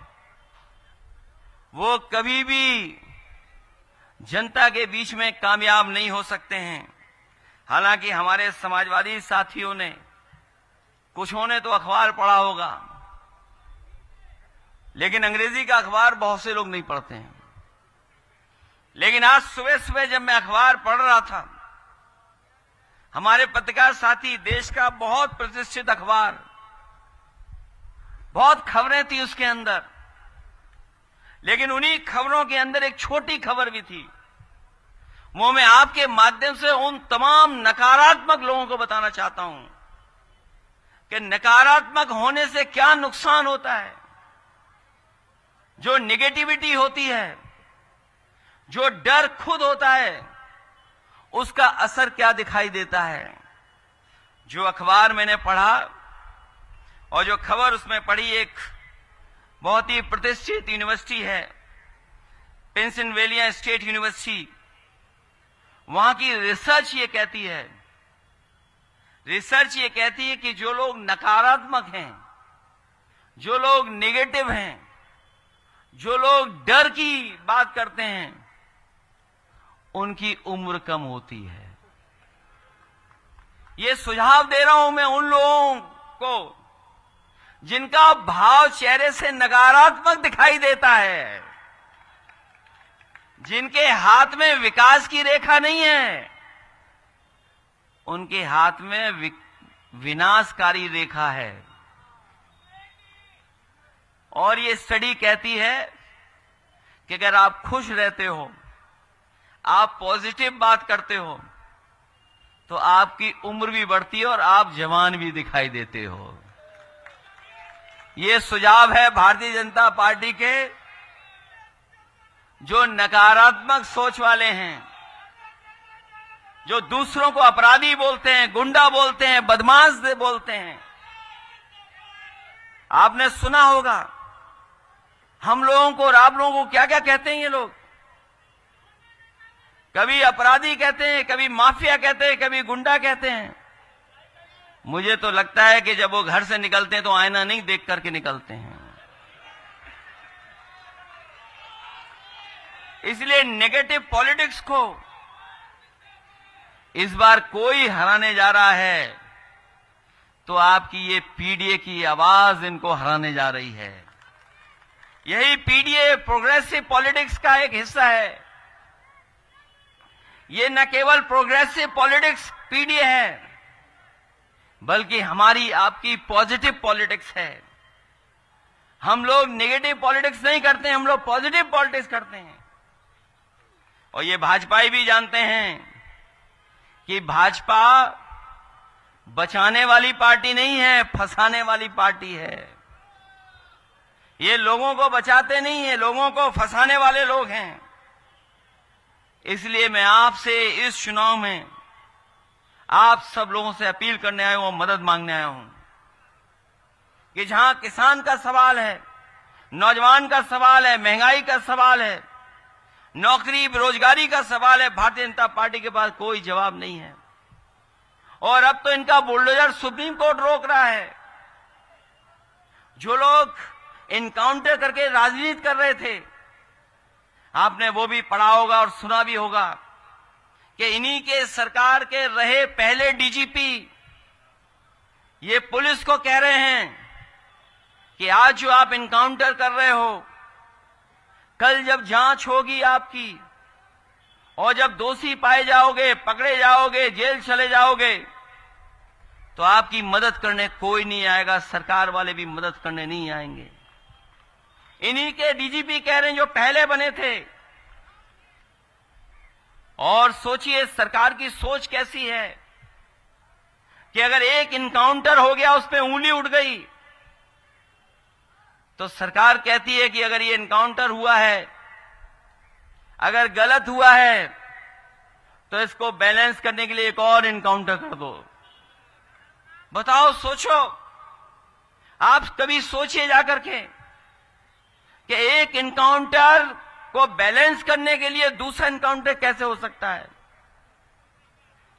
वो कभी भी जनता के बीच में कामयाब नहीं हो सकते हैं। हालांकि हमारे समाजवादी साथियों ने, कुछों ने तो अखबार पढ़ा होगा, लेकिन अंग्रेजी का अखबार बहुत से लोग नहीं पढ़ते हैं। लेकिन आज सुबह सुबह जब मैं अखबार पढ़ रहा था, हमारे पत्रकार साथी, देश का बहुत प्रतिष्ठित अखबार, बहुत खबरें थी उसके अंदर, लेकिन उन्हीं खबरों के अंदर एक छोटी खबर भी थी। वो मैं आपके माध्यम से उन तमाम नकारात्मक लोगों को बताना चाहता हूं कि नकारात्मक होने से क्या नुकसान होता है। जो नेगेटिविटी होती है, जो डर खुद होता है, उसका असर क्या दिखाई देता है। जो अखबार मैंने पढ़ा और जो खबर उसमें पढ़ी, एक बहुत ही प्रतिष्ठित यूनिवर्सिटी है, पेंसिल्वेनिया स्टेट यूनिवर्सिटी, वहां की रिसर्च ये कहती है कि जो लोग नकारात्मक हैं, जो लोग नेगेटिव हैं, जो लोग डर की बात करते हैं, उनकी उम्र कम होती है। ये सुझाव दे रहा हूं मैं उन लोगों को जिनका भाव चेहरे से नकारात्मक दिखाई देता है, जिनके हाथ में विकास की रेखा नहीं है, उनके हाथ में विनाशकारी रेखा है। और ये स्टडी कहती है कि अगर आप खुश रहते हो, आप पॉजिटिव बात करते हो, तो आपकी उम्र भी बढ़ती है और आप जवान भी दिखाई देते हो। ये सुझाव है भारतीय जनता पार्टी के जो नकारात्मक सोच वाले हैं, जो दूसरों को अपराधी बोलते हैं, गुंडा बोलते हैं, बदमाश बोलते हैं। आपने सुना होगा हम लोगों को और आप लोगों को क्या क्या कहते हैं ये लोग। कभी अपराधी कहते हैं, कभी माफिया कहते हैं, कभी गुंडा कहते हैं। मुझे तो लगता है कि जब वो घर से निकलते हैं तो आईना नहीं देख करके निकलते हैं। इसलिए नेगेटिव पॉलिटिक्स को इस बार कोई हराने जा रहा है तो आपकी ये पीडीए की आवाज इनको हराने जा रही है। यही पीडीए प्रोग्रेसिव पॉलिटिक्स का एक हिस्सा है। ये न केवल प्रोग्रेसिव पॉलिटिक्स पीडीए है, बल्कि हमारी आपकी पॉजिटिव पॉलिटिक्स है। हम लोग नेगेटिव पॉलिटिक्स नहीं करते, हम लोग पॉजिटिव पॉलिटिक्स करते हैं। और ये भाजपाई भी जानते हैं कि भाजपा बचाने वाली पार्टी नहीं है, फंसाने वाली पार्टी है। ये लोगों को बचाते नहीं है, लोगों को फंसाने वाले लोग हैं। इसलिए मैं आपसे इस चुनाव में आप सब लोगों से अपील करने आया हूं, मदद मांगने आया हूं कि जहां किसान का सवाल है, नौजवान का सवाल है, महंगाई का सवाल है, नौकरी बेरोजगारी का सवाल है, भारतीय जनता पार्टी के पास कोई जवाब नहीं है। और अब तो इनका बुलडोजर सुप्रीम कोर्ट रोक रहा है। जो लोग इनकाउंटर करके राजनीति कर रहे थे, आपने वो भी पढ़ा होगा और सुना भी होगा कि इन्हीं के सरकार के रहे पहले डीजीपी ये पुलिस को कह रहे हैं कि आज जो आप इनकाउंटर कर रहे हो, कल जब जांच होगी आपकी और जब दोषी पाए जाओगे, पकड़े जाओगे, जेल चले जाओगे, तो आपकी मदद करने कोई नहीं आएगा, सरकार वाले भी मदद करने नहीं आएंगे। इन्हीं के डीजीपी कह रहे हैं जो पहले बने थे। और सोचिए सरकार की सोच कैसी है कि अगर एक इनकाउंटर हो गया, उस पे उंगली उठ गई, तो सरकार कहती है कि अगर ये इनकाउंटर हुआ है, अगर गलत हुआ है, तो इसको बैलेंस करने के लिए एक और इनकाउंटर कर दो। बताओ, सोचो, आप कभी सोचिए जाकर के कि एक इनकाउंटर को बैलेंस करने के लिए दूसरा इनकाउंटर कैसे हो सकता है।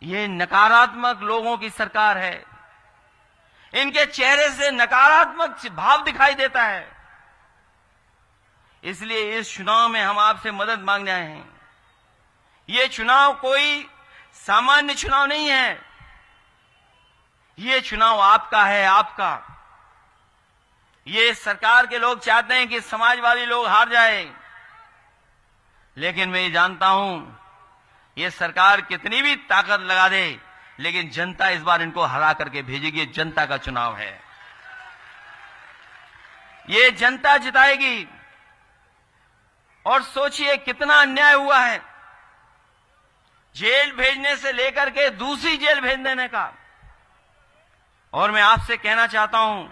ये नकारात्मक लोगों की सरकार है। इनके चेहरे से नकारात्मक भाव दिखाई देता है। इसलिए इस चुनाव में हम आपसे मदद मांगने आए हैं। ये चुनाव कोई सामान्य चुनाव नहीं है, ये चुनाव आपका है, आपका। ये सरकार के लोग चाहते हैं कि समाजवादी लोग हार जाए, लेकिन मैं ये जानता हूं ये सरकार कितनी भी ताकत लगा दे, लेकिन जनता इस बार इनको हरा करके भेजेगी। ये जनता का चुनाव है, ये जनता जिताएगी। और सोचिए कितना अन्याय हुआ है, जेल भेजने से लेकर के दूसरी जेल भेज देने का। और मैं आपसे कहना चाहता हूं,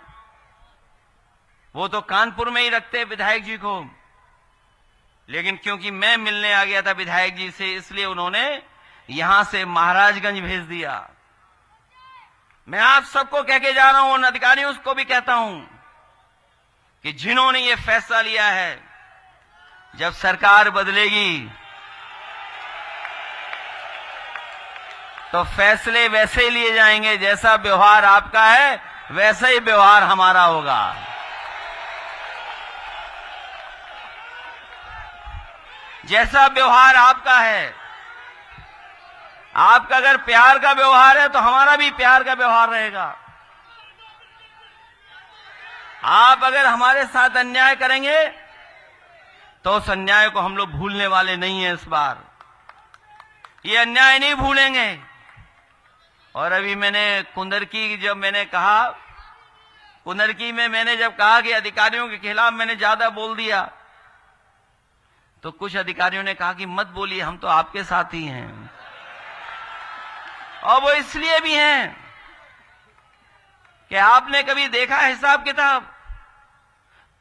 वो तो कानपुर में ही रखते विधायक जी को, लेकिन क्योंकि मैं मिलने आ गया था विधायक जी से, इसलिए उन्होंने यहां से महाराजगंज भेज दिया। मैं आप सबको कह के जा रहा हूं, उन अधिकारियों को भी कहता हूं कि जिन्होंने ये फैसला लिया है, जब सरकार बदलेगी तो फैसले वैसे ही लिए जाएंगे। जैसा व्यवहार आपका है वैसा ही व्यवहार हमारा होगा। जैसा व्यवहार आपका है, आपका अगर प्यार का व्यवहार है तो हमारा भी प्यार का व्यवहार रहेगा। आप अगर हमारे साथ अन्याय करेंगे तो उस अन्याय को हम लोग भूलने वाले नहीं हैं। इस बार ये अन्याय नहीं भूलेंगे। और अभी मैंने कुंदरकी जब मैंने कहा, कुंदरकी में मैंने जब कहा कि अधिकारियों के खिलाफ मैंने ज्यादा बोल दिया, तो कुछ अधिकारियों ने कहा कि मत बोलिए, हम तो आपके साथ ही हैं। और वो इसलिए भी हैं कि आपने कभी देखा हिसाब किताब,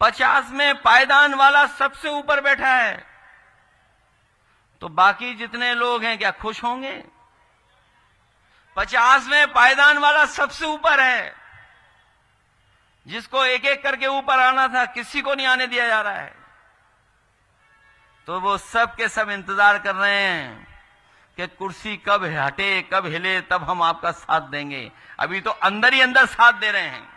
50 में पायदान वाला सबसे ऊपर बैठा है, तो बाकी जितने लोग हैं क्या खुश होंगे? 50 में पायदान वाला सबसे ऊपर है, जिसको एक एक करके ऊपर आना था, किसी को नहीं आने दिया जा रहा है। तो वो सब के सब इंतजार कर रहे हैं कि कुर्सी कब हटे, कब हिले, तब हम आपका साथ देंगे। अभी तो अंदर ही अंदर साथ दे रहे हैं,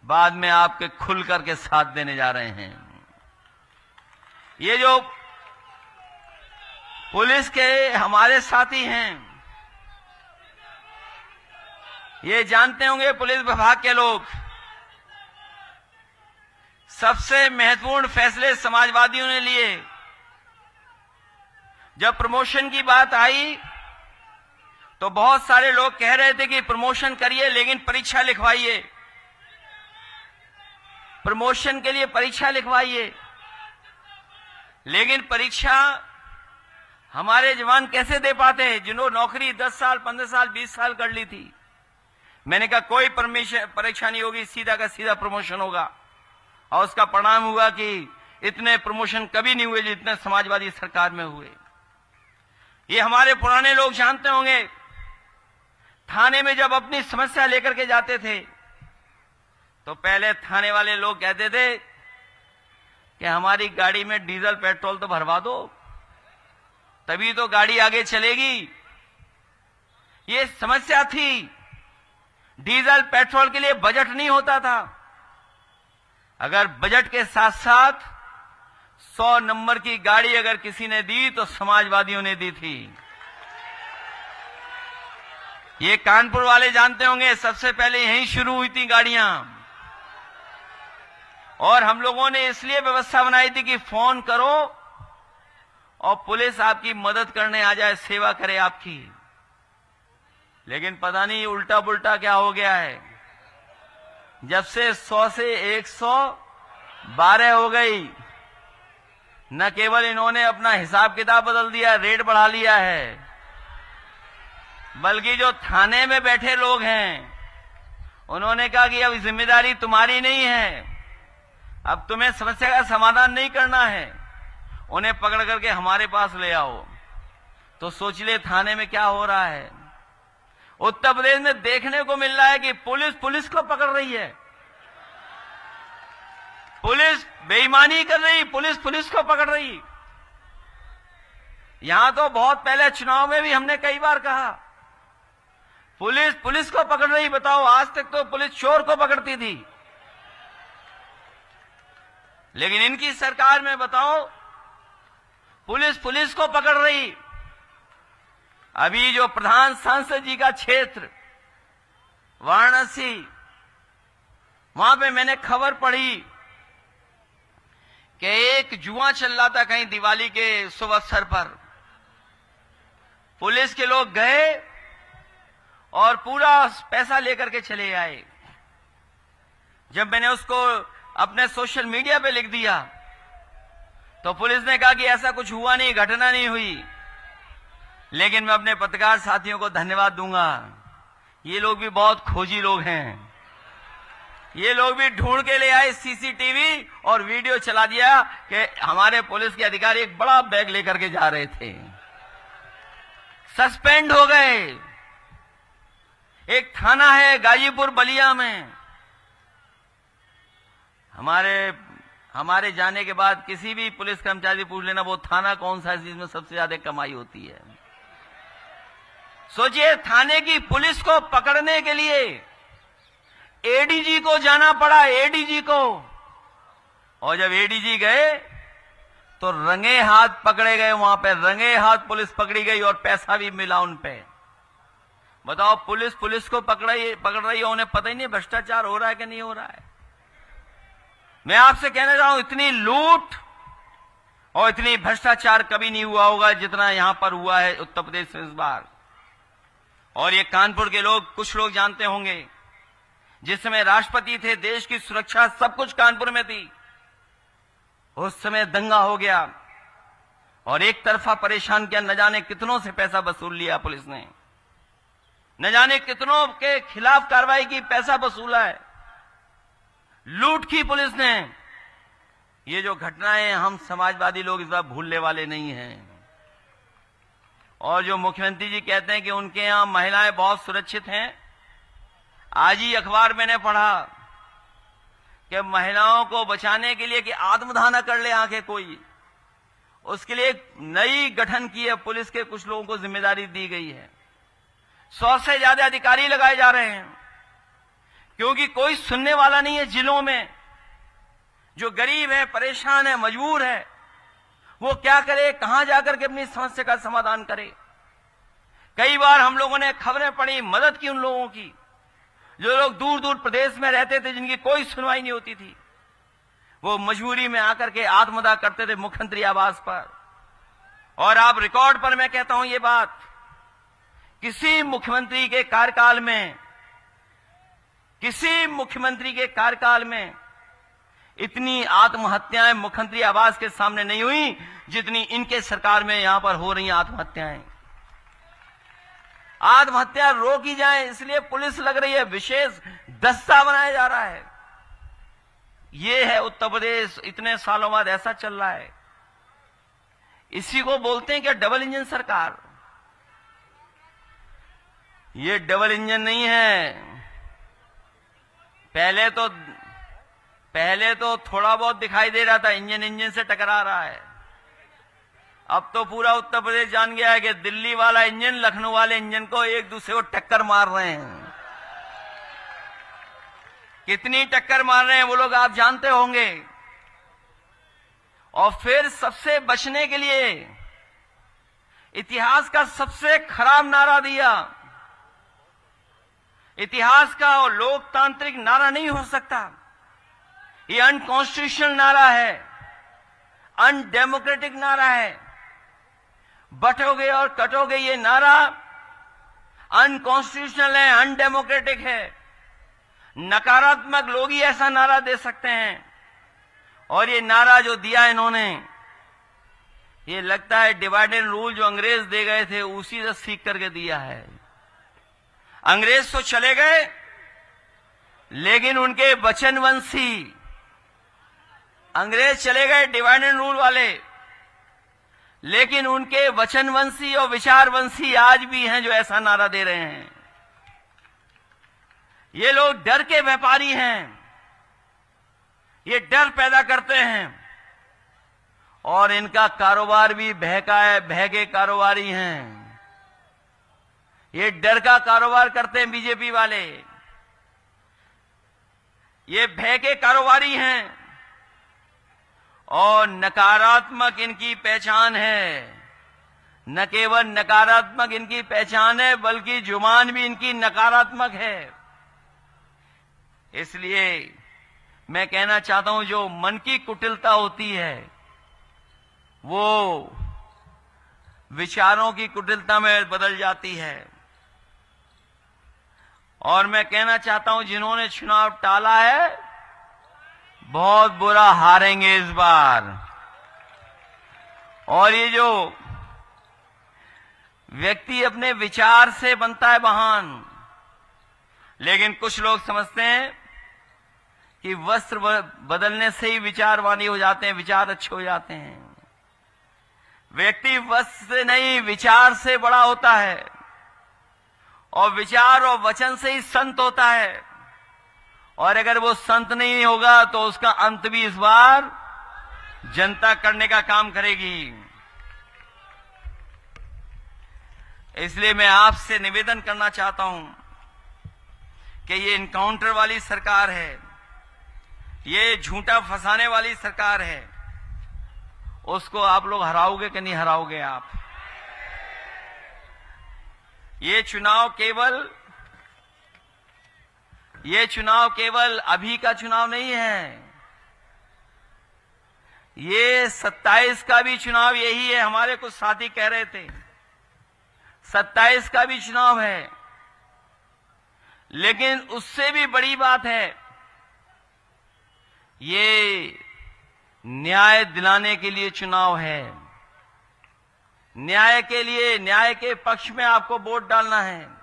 बाद में आपके खुल करके साथ देने जा रहे हैं। ये जो पुलिस के हमारे साथी हैं, ये जानते होंगे पुलिस विभाग के लोग, सबसे महत्वपूर्ण फैसले समाजवादियों ने लिए। जब प्रमोशन की बात आई तो बहुत सारे लोग कह रहे थे कि प्रमोशन करिए लेकिन परीक्षा लिखवाइए, प्रमोशन के लिए परीक्षा लिखवाइए। लेकिन परीक्षा हमारे जवान कैसे दे पाते हैं जिन्होंने नौकरी 10 साल, 15 साल, 20 साल कर ली थी। मैंने कहा कोई परीक्षा नहीं होगी, सीधा का सीधा प्रमोशन होगा। और उसका परिणाम हुआ कि इतने प्रमोशन कभी नहीं हुए जितने समाजवादी सरकार में हुए। ये हमारे पुराने लोग जानते होंगे, थाने में जब अपनी समस्या लेकर के जाते थे तो पहले थाने वाले लोग कहते थे कि हमारी गाड़ी में डीजल पेट्रोल तो भरवा दो, तभी तो गाड़ी आगे चलेगी। ये समस्या थी, डीजल पेट्रोल के लिए बजट नहीं होता था। अगर बजट के साथ साथ 100 नंबर की गाड़ी अगर किसी ने दी तो समाजवादियों ने दी थी। ये कानपुर वाले जानते होंगे, सबसे पहले यहीं शुरू हुई थी गाड़ियां। और हम लोगों ने इसलिए व्यवस्था बनाई थी कि फोन करो और पुलिस आपकी मदद करने आ जाए, सेवा करे आपकी। लेकिन पता नहीं उल्टा पुल्टा क्या हो गया है। जब से 100 से 112 हो गई, न केवल इन्होंने अपना हिसाब किताब बदल दिया, रेट बढ़ा लिया है, बल्कि जो थाने में बैठे लोग हैं उन्होंने कहा कि अब जिम्मेदारी तुम्हारी नहीं है, अब तुम्हें समस्या का समाधान नहीं करना है, उन्हें पकड़ करके हमारे पास ले आओ। तो सोच ले थाने में क्या हो रहा है। उत्तर प्रदेश में देखने को मिल रहा है कि पुलिस को पकड़ रही है, पुलिस बेईमानी कर रही, पुलिस को पकड़ रही। यहां तो बहुत पहले चुनाव में भी हमने कई बार कहा पुलिस को पकड़ रही। बताओ, आज तक तो पुलिस चोर को पकड़ती थी, लेकिन इनकी सरकार में बताओ पुलिस को पकड़ रही। अभी जो प्रधान सांसद जी का क्षेत्र वाराणसी, वहां पे मैंने खबर पढ़ी कि एक जुआ चल रहा था कहीं दिवाली के शुभ अवसर पर। पुलिस के लोग गए और पूरा पैसा लेकर के चले आए। जब मैंने उसको अपने सोशल मीडिया पे लिख दिया तो पुलिस ने कहा कि ऐसा कुछ हुआ नहीं, घटना नहीं हुई। लेकिन मैं अपने पत्रकार साथियों को धन्यवाद दूंगा, ये लोग भी बहुत खोजी लोग हैं। ये लोग भी ढूंढ के ले आए सीसीटीवी और वीडियो चला दिया कि हमारे पुलिस के अधिकारी एक बड़ा बैग लेकर के जा रहे थे, सस्पेंड हो गए। एक थाना है गाजीपुर बलिया में, हमारे जाने के बाद किसी भी पुलिस कर्मचारी पूछ लेना वो थाना कौन सा है जिसमें सबसे ज्यादा कमाई होती है। सोचिए, थाने की पुलिस को पकड़ने के लिए एडीजी को जाना पड़ा, एडीजी को। और जब एडीजी गए तो रंगे हाथ पकड़े गए, वहां पे रंगे हाथ पुलिस पकड़ी गई और पैसा भी मिला उन पे। बताओ, पुलिस को पकड़ रही है, उन्हें पता ही नहीं भ्रष्टाचार हो रहा है कि नहीं हो रहा है। मैं आपसे कहना चाहता हूं, इतनी लूट और इतनी भ्रष्टाचार कभी नहीं हुआ होगा जितना यहां पर हुआ है उत्तर प्रदेश में इस बार। और ये कानपुर के लोग, कुछ लोग जानते होंगे, जिस समय राष्ट्रपति थे, देश की सुरक्षा सब कुछ कानपुर में थी, उस समय दंगा हो गया और एक तरफा परेशान किया। न जाने कितनों से पैसा वसूल लिया पुलिस ने, न जाने कितनों के खिलाफ कार्रवाई की, पैसा वसूला है, लूट की पुलिस ने। ये जो घटनाएं हम समाजवादी लोग इस बार भूलने वाले नहीं हैं। और जो मुख्यमंत्री जी कहते हैं कि उनके यहां महिलाएं बहुत सुरक्षित हैं, आज ही अखबार मैंने पढ़ा कि महिलाओं को बचाने के लिए कि आत्मदाह न कर ले आके कोई, उसके लिए एक नई गठन की है पुलिस के, कुछ लोगों को जिम्मेदारी दी गई है। 100 से ज्यादा अधिकारी लगाए जा रहे हैं, क्योंकि कोई सुनने वाला नहीं है। जिलों में जो गरीब है, परेशान है, मजबूर है, वो क्या करे, कहां जाकर के अपनी समस्या का समाधान करे। कई बार हम लोगों ने खबरें पढ़ी, मदद की उन लोगों की जो लोग दूर दूर प्रदेश में रहते थे, जिनकी कोई सुनवाई नहीं होती थी। वो मजबूरी में आकर के आत्मदाह करते थे मुख्यमंत्री आवास पर। और आप रिकॉर्ड पर मैं कहता हूं ये बात, किसी मुख्यमंत्री के कार्यकाल में, किसी मुख्यमंत्री के कार्यकाल में इतनी आत्महत्याएं मुख्यमंत्री आवास के सामने नहीं हुई जितनी इनके सरकार में यहां पर हो रही आत्महत्याएं। आत्महत्या रोकी जाए इसलिए पुलिस लग रही है, विशेष दस्ता बनाया जा रहा है। ये है उत्तर प्रदेश, इतने सालों बाद ऐसा चल रहा है। इसी को बोलते हैं कि डबल इंजन सरकार। ये डबल इंजन नहीं है। पहले तो थोड़ा बहुत दिखाई दे रहा था, इंजन से टकरा रहा है। अब तो पूरा उत्तर प्रदेश जान गया है कि दिल्ली वाला इंजन, लखनऊ वाले इंजन को एक दूसरे को टक्कर मार रहे हैं। कितनी टक्कर मार रहे हैं वो लोग आप जानते होंगे। और फिर सबसे बचने के लिए इतिहास का सबसे खराब नारा दिया। इतिहास का और लोकतांत्रिक नारा नहीं हो सकता, ये अनकॉन्स्टिट्यूशनल नारा है, अनडेमोक्रेटिक नारा है। बटोगे और कटोगे ये नारा अनकॉन्स्टिट्यूशनल है, अनडेमोक्रेटिक है। नकारात्मक लोग ही ऐसा नारा दे सकते हैं। और ये नारा जो दिया इन्होंने, ये लगता है डिवाइड एंड रूल जो अंग्रेज दे गए थे उसी से सीख करके दिया है। अंग्रेज तो चले गए, लेकिन उनके वचनवंशी, अंग्रेज चले गए डिवाइड एंड रूल वाले, लेकिन उनके वचनवंशी और विचारवंशी आज भी हैं जो ऐसा नारा दे रहे हैं। ये लोग डर के व्यापारी हैं, ये डर पैदा करते हैं। और इनका कारोबार भी भय के कारोबारी हैं। ये डर का कारोबार करते हैं बीजेपी वाले, ये भय के कारोबारी हैं। और नकारात्मक इनकी पहचान है। न केवल नकारात्मक इनकी पहचान है, बल्कि जुबान भी इनकी नकारात्मक है। इसलिए मैं कहना चाहता हूं, जो मन की कुटिलता होती है वो विचारों की कुटिलता में बदल जाती है। और मैं कहना चाहता हूं, जिन्होंने चुनाव टाला है बहुत बुरा हारेंगे इस बार। और ये जो व्यक्ति अपने विचार से बनता है महान, लेकिन कुछ लोग समझते हैं कि वस्त्र बदलने से ही विचारवानी हो जाते हैं, विचार अच्छे हो जाते हैं। व्यक्ति वस्त्र से नहीं, विचार से बड़ा होता है। और विचार और वचन से ही संत होता है। और अगर वो संत नहीं होगा तो उसका अंत भी इस बार जनता करने का काम करेगी। इसलिए मैं आपसे निवेदन करना चाहता हूं कि ये इनकाउंटर वाली सरकार है, ये झूठा फंसाने वाली सरकार है, उसको आप लोग हराओगे कि नहीं हराओगे आप? ये चुनाव केवल अभी का चुनाव नहीं है। ये 27 का भी चुनाव यही है। हमारे कुछ साथी कह रहे थे 27 का भी चुनाव है, लेकिन उससे भी बड़ी बात है, ये न्याय दिलाने के लिए चुनाव है। न्याय के लिए, न्याय के पक्ष में आपको वोट डालना है।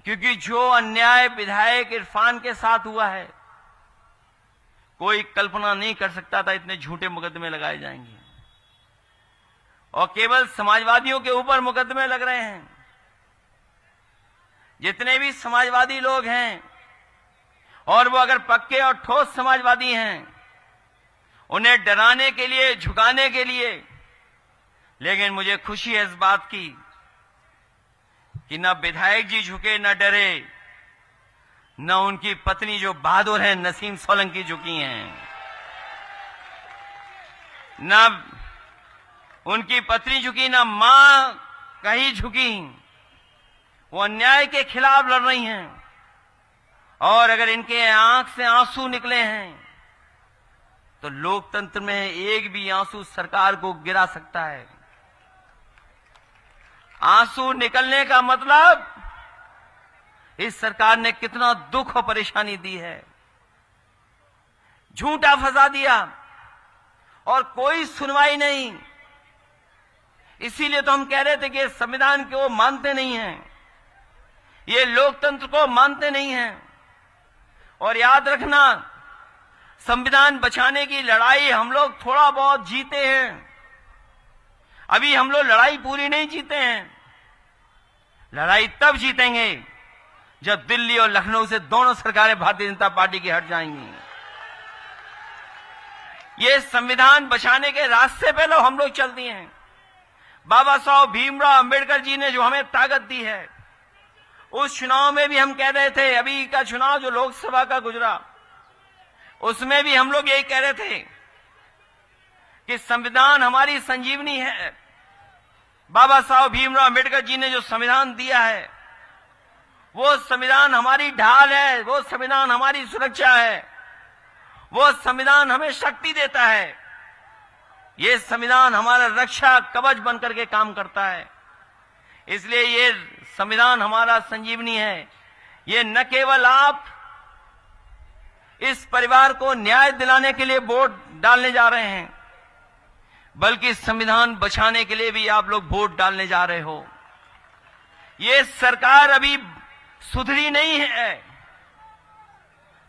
क्योंकि जो अन्याय विधायक इरफान के साथ हुआ है, कोई कल्पना नहीं कर सकता था इतने झूठे मुकदमे लगाए जाएंगे। और केवल समाजवादियों के ऊपर मुकदमे लग रहे हैं। जितने भी समाजवादी लोग हैं और वो अगर पक्के और ठोस समाजवादी हैं, उन्हें डराने के लिए, झुकाने के लिए, लेकिन मुझे खुशी है इस बात की कि न विधायक जी झुके, न डरे, न उनकी पत्नी जो बहादुर है नसीम सोलंकी झुकी हैं, न उनकी पत्नी झुकी, न मां कहीं झुकी। वो अन्याय के खिलाफ लड़ रही हैं, और अगर इनके आंख से आंसू निकले हैं तो लोकतंत्र में एक भी आंसू सरकार को गिरा सकता है। आंसू निकलने का मतलब इस सरकार ने कितना दुख और परेशानी दी है, झूठा फंसा दिया और कोई सुनवाई नहीं। इसीलिए तो हम कह रहे थे कि संविधान को मानते नहीं हैं, ये लोकतंत्र को मानते नहीं हैं। और याद रखना, संविधान बचाने की लड़ाई हम लोग थोड़ा बहुत जीते हैं, अभी हम लोग लड़ाई पूरी नहीं जीते हैं। लड़ाई तब जीतेंगे जब दिल्ली और लखनऊ से दोनों सरकारें भारतीय जनता पार्टी की हट जाएंगी। ये संविधान बचाने के रास्ते पे लोग हम लोग चल दिए हैं। बाबा साहब भीमराव अंबेडकर जी ने जो हमें ताकत दी है, उस चुनाव में भी हम कह रहे थे, अभी का चुनाव जो लोकसभा का गुजरा उसमें भी हम लोग यही कह रहे थे कि संविधान हमारी संजीवनी है। बाबा साहब भीमराव अंबेडकर जी ने जो संविधान दिया है, वो संविधान हमारी ढाल है, वो संविधान हमारी सुरक्षा है, वो संविधान हमें शक्ति देता है। ये संविधान हमारा रक्षा कवच बनकर के काम करता है। इसलिए ये संविधान हमारा संजीवनी है। ये न केवल आप इस परिवार को न्याय दिलाने के लिए वोट डालने जा रहे हैं, बल्कि संविधान बचाने के लिए भी आप लोग वोट डालने जा रहे हो। ये सरकार अभी सुधरी नहीं है।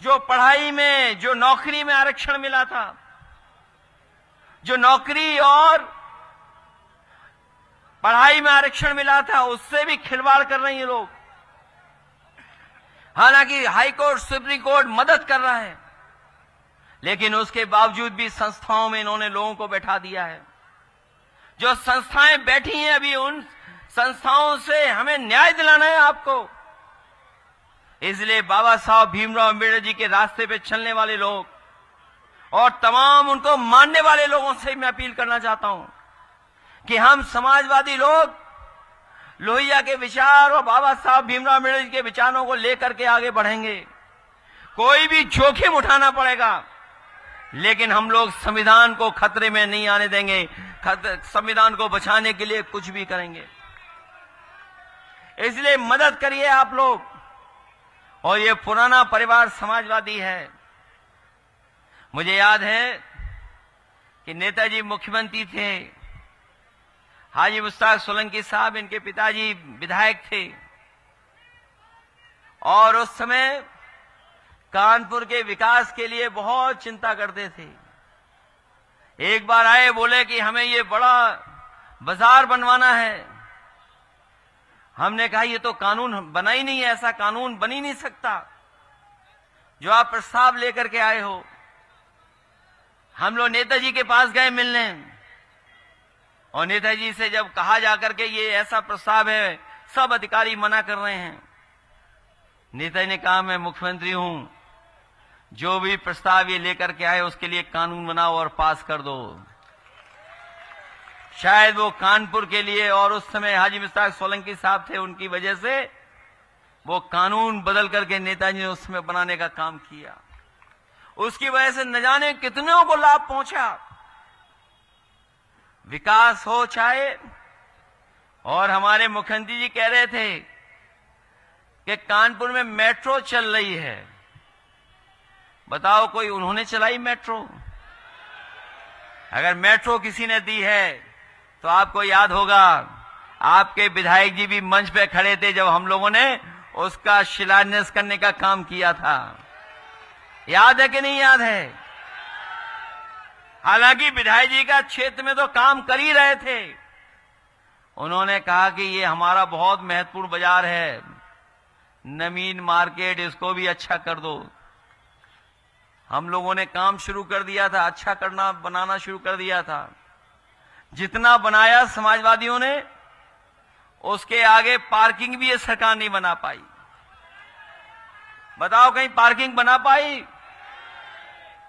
जो पढ़ाई में, जो नौकरी में आरक्षण मिला था, जो नौकरी और पढ़ाई में आरक्षण मिला था, उससे भी खिलवाड़ कर रहे हैं ये लोग। हालांकि हाई कोर्ट, सुप्रीम कोर्ट मदद कर रहा है, लेकिन उसके बावजूद भी संस्थाओं में इन्होंने लोगों को बैठा दिया है। जो संस्थाएं बैठी हैं, अभी उन संस्थाओं से हमें न्याय दिलाना है आपको। इसलिए बाबा साहब भीमराव अंबेडकर जी के रास्ते पे चलने वाले लोग और तमाम उनको मानने वाले लोगों से मैं अपील करना चाहता हूं कि हम समाजवादी लोग लोहिया के विचार और बाबा साहब भीमराव अम्बेडकर जी के विचारों को लेकर के आगे बढ़ेंगे। कोई भी जोखिम उठाना पड़ेगा, लेकिन हम लोग संविधान को खतरे में नहीं आने देंगे। संविधान को बचाने के लिए कुछ भी करेंगे। इसलिए मदद करिए आप लोग। और ये पुराना परिवार समाजवादी है। मुझे याद है कि नेताजी मुख्यमंत्री थे, हाजी मुश्ताक सोलंकी साहब इनके पिताजी विधायक थे, और उस समय कानपुर के विकास के लिए बहुत चिंता करते थे। एक बार आए, बोले कि हमें ये बड़ा बाजार बनवाना है। हमने कहा ये तो कानून बना ही नहीं है, ऐसा कानून बन ही नहीं सकता जो आप प्रस्ताव लेकर के आए हो। हम लोग नेताजी के पास गए मिलने, और नेताजी से जब कहा जाकर के ये ऐसा प्रस्ताव है, सब अधिकारी मना कर रहे हैं। नेताजी ने कहा मैं मुख्यमंत्री हूं, जो भी प्रस्ताव ये लेकर के आए उसके लिए कानून बनाओ और पास कर दो। शायद वो कानपुर के लिए, और उस समय हाजी मुश्ताक सोलंकी साहब थे, उनकी वजह से वो कानून बदल करके नेताजी ने उस समय बनाने का काम किया। उसकी वजह से न जाने कितनों को लाभ पहुंचा। विकास हो चाहे, और हमारे मुख्यमंत्री जी कह रहे थे कि कानपुर में मेट्रो चल रही है। बताओ कोई उन्होंने चलाई मेट्रो? अगर मेट्रो किसी ने दी है तो आपको याद होगा, आपके विधायक जी भी मंच पे खड़े थे जब हम लोगों ने उसका शिलान्यास करने का काम किया था। याद है कि नहीं याद है? हालांकि विधायक जी का क्षेत्र में तो काम कर ही रहे थे। उन्होंने कहा कि ये हमारा बहुत महत्वपूर्ण बाजार है, नवीन मार्केट, इसको भी अच्छा कर दो। हम लोगों ने काम शुरू कर दिया था, अच्छा करना बनाना शुरू कर दिया था। जितना बनाया समाजवादियों ने, उसके आगे पार्किंग भी ये सरकार नहीं बना पाई। बताओ कहीं पार्किंग बना पाई?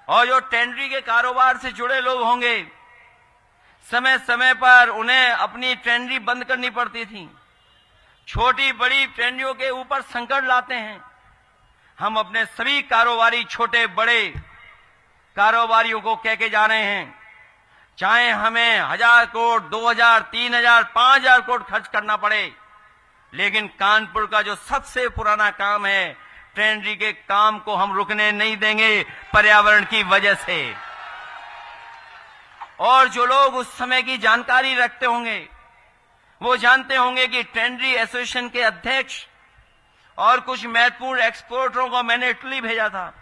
और जो टेंडरी के कारोबार से जुड़े लोग होंगे, समय समय पर उन्हें अपनी टेंडरी बंद करनी पड़ती थी। छोटी बड़ी टेंडरियों के ऊपर संकट लाते हैं। हम अपने सभी कारोबारी, छोटे बड़े कारोबारियों को कह के जा रहे हैं, चाहे हमें 1000 करोड़, 2000, 3000, 5000 करोड़ खर्च करना पड़े, लेकिन कानपुर का जो सबसे पुराना काम है, टेंडरी के काम को हम रुकने नहीं देंगे पर्यावरण की वजह से। और जो लोग उस समय की जानकारी रखते होंगे, वो जानते होंगे कि टेंडरी एसोसिएशन के अध्यक्ष और कुछ महत्वपूर्ण एक्सपोर्टरों को मैंने इटली भेजा था।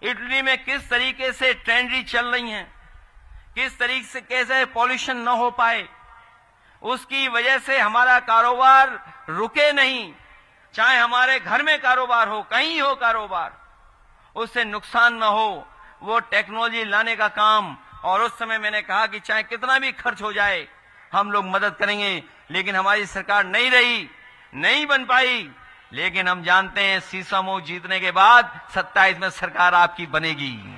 इटली में किस तरीके से टेंडरी चल रही हैं, किस तरीके से कैसे पॉल्यूशन न हो पाए, उसकी वजह से हमारा कारोबार रुके नहीं। चाहे हमारे घर में कारोबार हो, कहीं हो कारोबार, उससे नुकसान न हो, वो टेक्नोलॉजी लाने का काम। और उस समय मैंने कहा कि चाहे कितना भी खर्च हो जाए, हम लोग मदद करेंगे। लेकिन हमारी सरकार नहीं रही, नहीं बन पाई। लेकिन हम जानते हैं सीसामऊ जीतने के बाद 27 में सरकार आपकी बनेगी।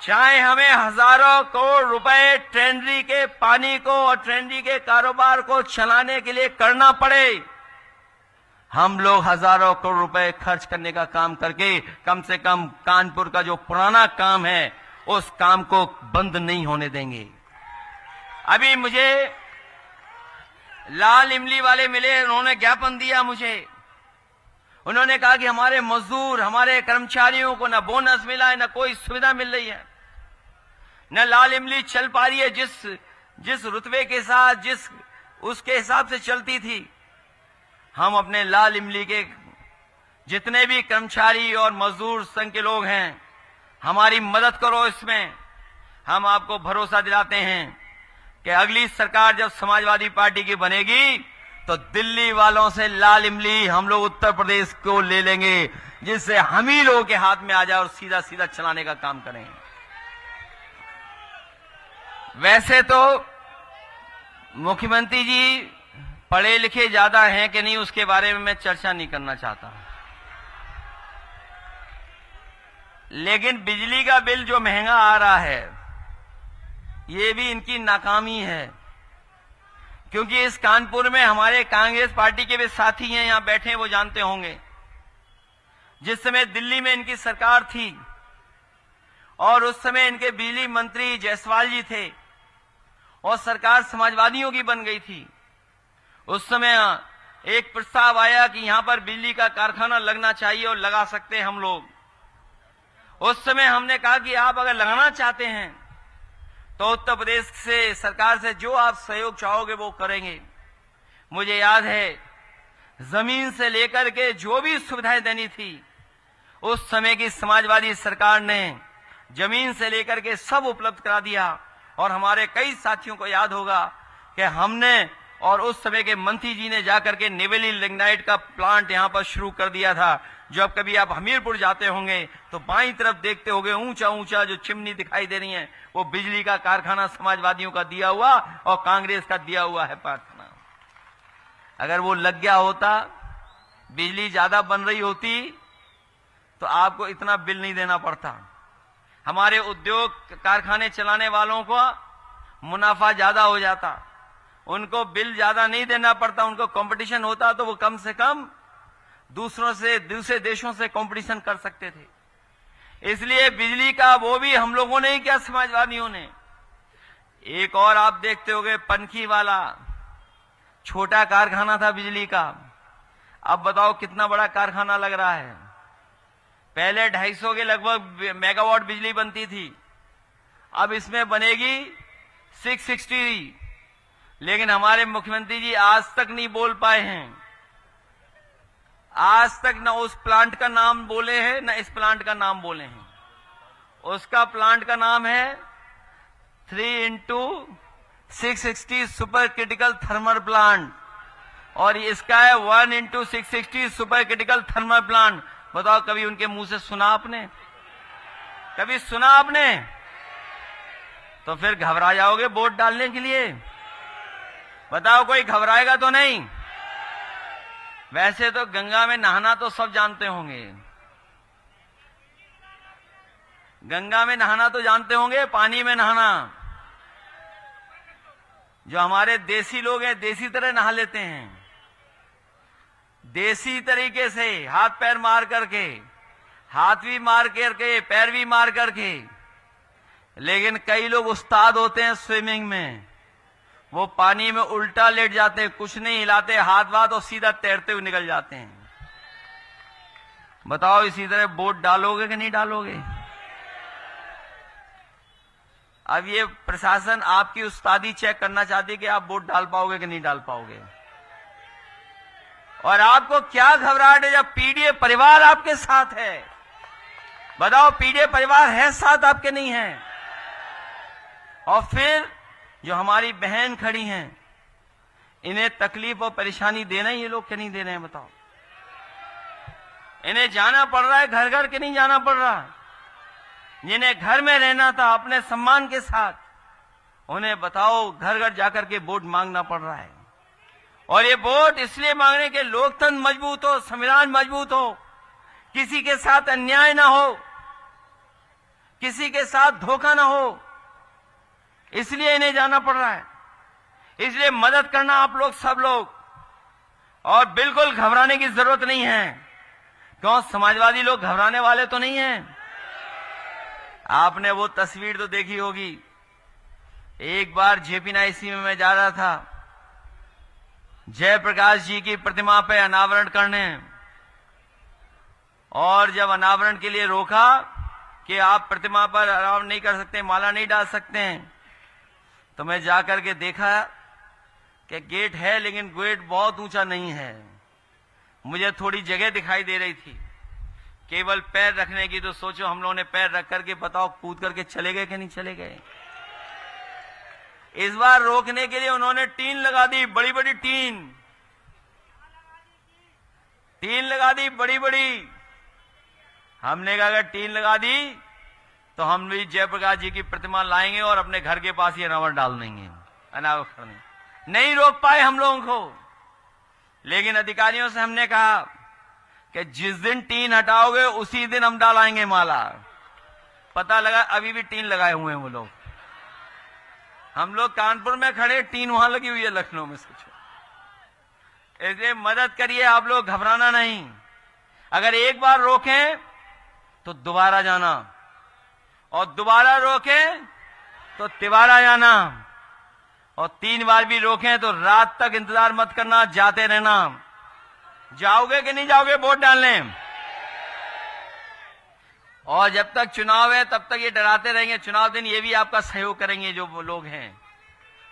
चाहे हमें हजारों करोड़ रुपए टेंडरी के पानी को और टेंडरी के कारोबार को चलाने के लिए करना पड़े, हम लोग हजारों करोड़ रुपए खर्च करने का काम करके कम से कम कानपुर का जो पुराना काम है, उस काम को बंद नहीं होने देंगे। अभी मुझे लाल इमली वाले मिले, उन्होंने ज्ञापन दिया मुझे। उन्होंने कहा कि हमारे मजदूर, हमारे कर्मचारियों को न बोनस मिला है, न कोई सुविधा मिल रही है, न लाल इमली चल पा रही है जिस रुतबे के साथ, जिस उसके हिसाब से चलती थी। हम अपने लाल इमली के जितने भी कर्मचारी और मजदूर संघ के लोग हैं, हमारी मदद करो इसमें। हम आपको भरोसा दिलाते हैं कि अगली सरकार जब समाजवादी पार्टी की बनेगी, तो दिल्ली वालों से लाल इमली हम लोग उत्तर प्रदेश को ले लेंगे, जिससे हम ही लोगों के हाथ में आ जाए और सीधा सीधा चलाने का काम करें। वैसे तो मुख्यमंत्री जी पढ़े लिखे ज्यादा हैं कि नहीं, उसके बारे में मैं चर्चा नहीं करना चाहता, लेकिन बिजली का बिल जो महंगा आ रहा है, ये भी इनकी नाकामी है। क्योंकि इस कानपुर में हमारे कांग्रेस पार्टी के भी साथी हैं, यहां बैठे हैं, वो जानते होंगे। जिस समय दिल्ली में इनकी सरकार थी और उस समय इनके बिजली मंत्री जायसवाल जी थे और सरकार समाजवादियों की बन गई थी, उस समय एक प्रस्ताव आया कि यहां पर बिजली का कारखाना लगना चाहिए और लगा सकते हैं हम लोग। उस समय हमने कहा कि आप अगर लगाना चाहते हैं तो उत्तर प्रदेश से सरकार से जो आप सहयोग चाहोगे वो करेंगे। मुझे याद है, जमीन से लेकर के जो भी सुविधाएं देनी थी, उस समय की समाजवादी सरकार ने जमीन से लेकर के सब उपलब्ध करा दिया। और हमारे कई साथियों को याद होगा कि हमने और उस समय के मंत्री जी ने जाकर के नेवेली लिग्नाइट का प्लांट यहां पर शुरू कर दिया था। जो अब कभी आप हमीरपुर जाते होंगे तो बाईं तरफ देखते होंगे, ऊंचा ऊंचा जो चिमनी दिखाई दे रही है, वो बिजली का कारखाना समाजवादियों का दिया हुआ और कांग्रेस का दिया हुआ है कारखाना। अगर वो लग गया होता, बिजली ज्यादा बन रही होती, तो आपको इतना बिल नहीं देना पड़ता। हमारे उद्योग कारखाने चलाने वालों को मुनाफा ज्यादा हो जाता, उनको बिल ज्यादा नहीं देना पड़ता। उनको कंपटीशन होता तो वो कम से कम दूसरे देशों से कंपटीशन कर सकते थे। इसलिए बिजली का वो भी हम लोगों ने ही किया, समाजवादियों ने। एक और आप देखते होंगे, पनखी वाला छोटा कारखाना था बिजली का, अब बताओ कितना बड़ा कारखाना लग रहा है। पहले 250 के लगभग मेगावाट बिजली बनती थी, अब इसमें बनेगी 660। लेकिन हमारे मुख्यमंत्री जी आज तक नहीं बोल पाए हैं, आज तक न उस प्लांट का नाम बोले हैं न इस प्लांट का नाम बोले हैं। उसका प्लांट का नाम है 3x660 super critical thermal plant और इसका है 1x660 super critical thermal plant. बताओ, कभी उनके मुंह से सुना आपने? कभी सुना आपने? तो फिर घबरा जाओगे वोट डालने के लिए? बताओ, कोई घबराएगा तो नहीं? वैसे तो गंगा में नहाना तो सब जानते होंगे, गंगा में नहाना तो जानते होंगे, पानी में नहाना जो हमारे देसी लोग हैं देसी तरह नहा लेते हैं, देसी तरीके से हाथ पैर मार करके, हाथ भी मार करके पैर भी मार करके। लेकिन कई लोग उस्ताद होते हैं स्विमिंग में, वो पानी में उल्टा लेट जाते हैं, कुछ नहीं हिलाते हाथ वाथ और सीधा तैरते हुए निकल जाते हैं। बताओ, इसी तरह वोट डालोगे कि नहीं डालोगे? अब ये प्रशासन आपकी उस्तादी चेक करना चाहती है कि आप वोट डाल पाओगे कि नहीं डाल पाओगे। और आपको क्या घबराहट है जब पीडीए परिवार आपके साथ है? बताओ, पीडीए परिवार है साथ आपके, नहीं है? और फिर जो हमारी बहन खड़ी हैं, इन्हें तकलीफ और परेशानी देना ये लोग क्या नहीं दे रहे हैं? बताओ, इन्हें जाना पड़ रहा है घर घर के नहीं जाना पड़ रहा? जिन्हें घर में रहना था अपने सम्मान के साथ, उन्हें बताओ घर घर जाकर के वोट मांगना पड़ रहा है। और ये वोट इसलिए मांगने के लोकतंत्र मजबूत हो, संविधान मजबूत हो, किसी के साथ अन्याय ना हो, किसी के साथ धोखा ना हो, इसलिए इन्हें जाना पड़ रहा है। इसलिए मदद करना आप लोग सब लोग, और बिल्कुल घबराने की जरूरत नहीं है। क्यों, समाजवादी लोग घबराने वाले तो नहीं हैं। आपने वो तस्वीर तो देखी होगी, एक बार जेपी-नाइसी में मैं जा रहा था जयप्रकाश जी की प्रतिमा पे अनावरण करने, और जब अनावरण के लिए रोका कि आप प्रतिमा पर अनावरण नहीं कर सकते, माला नहीं डाल सकते हैं, तो मैं जाकर के देखा कि गेट है लेकिन गेट बहुत ऊंचा नहीं है। मुझे थोड़ी जगह दिखाई दे रही थी केवल पैर रखने की, तो सोचो हम लोगों ने पैर रख करके बताओ कूद करके चले गए कि नहीं चले गए। इस बार रोकने के लिए उन्होंने टीन लगा दी, बड़ी बड़ी टीन लगा दी, बड़ी बड़ी। हमने कहा अगर टीन लगा दी तो हम भी जयप्रकाश जी की प्रतिमा लाएंगे और अपने घर के पास ही अनावरण डाल देंगे, अनावरण करने। नहीं रोक पाए हम लोगों को, लेकिन अधिकारियों से हमने कहा कि जिस दिन टीन हटाओगे उसी दिन हम डालाएंगे माला। पता लगा अभी भी टीन लगाए हुए हैं वो लोग। हम लोग कानपुर में खड़े, टीन वहां लगी हुई है लखनऊ में, सोचो। इसलिए मदद करिए आप लोग, घबराना नहीं। अगर एक बार रोकें तो दोबारा जाना, और दोबारा रोकें तो तिबारा जाना, और 3 बार भी रोकें तो रात तक इंतजार मत करना, जाते रहना। जाओगे कि नहीं जाओगे वोट डालने? और जब तक चुनाव है तब तक ये डराते रहेंगे, चुनाव दिन ये भी आपका सहयोग करेंगे जो वो लोग हैं।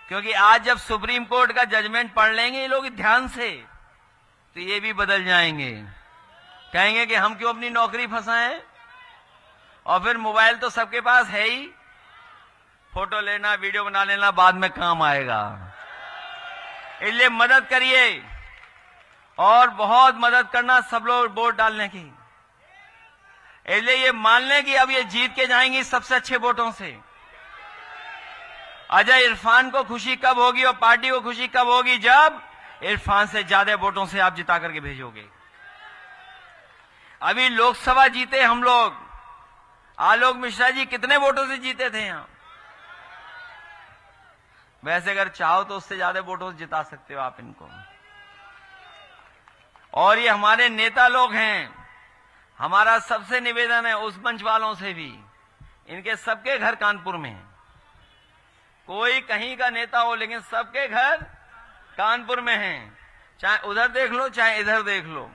क्योंकि आज जब सुप्रीम कोर्ट का जजमेंट पढ़ लेंगे ये लोग ध्यान से, तो ये भी बदल जाएंगे, कहेंगे कि हम क्यों अपनी नौकरी फंसाएं। और फिर मोबाइल तो सबके पास है ही, फोटो लेना वीडियो बना लेना बाद में काम आएगा। इसलिए मदद करिए, और बहुत मदद करना सब लोग वोट डालने की। इसलिए ये मान लें कि अब ये जीत के जाएंगी सबसे अच्छे वोटों से। अजय इरफान को खुशी कब होगी और पार्टी को खुशी कब होगी? जब इरफान से ज्यादा वोटों से आप जिता करके भेजोगे। अभी लोकसभा जीते हम लोग, आलोक मिश्रा जी कितने वोटों से जीते थे यहां? वैसे अगर चाहो तो उससे ज्यादा वोटों से जिता सकते हो आप इनको। और ये हमारे नेता लोग हैं, हमारा सबसे निवेदन है उस मंच वालों से भी, इनके सबके घर कानपुर में हैं। कोई कहीं का नेता हो लेकिन सबके घर कानपुर में हैं, चाहे उधर देख लो चाहे इधर देख लो।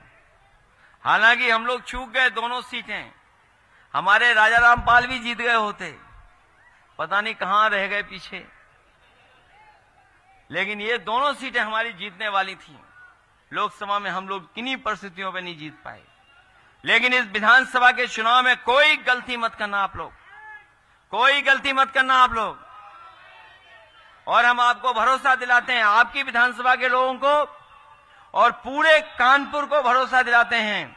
हालांकि हम लोग चूक गए दोनों सीटें, हमारे राजा रामपाल भी जीत गए होते, पता नहीं कहां रह गए पीछे। लेकिन ये दोनों सीटें हमारी जीतने वाली थी। लोकसभा में हम लोग किन्हीं परिस्थितियों पे नहीं जीत पाए। लेकिन इस विधानसभा के चुनाव में कोई गलती मत करना आप लोग, कोई गलती मत करना आप लोग। और हम आपको भरोसा दिलाते हैं, आपकी विधानसभा के लोगों को और पूरे कानपुर को भरोसा दिलाते हैं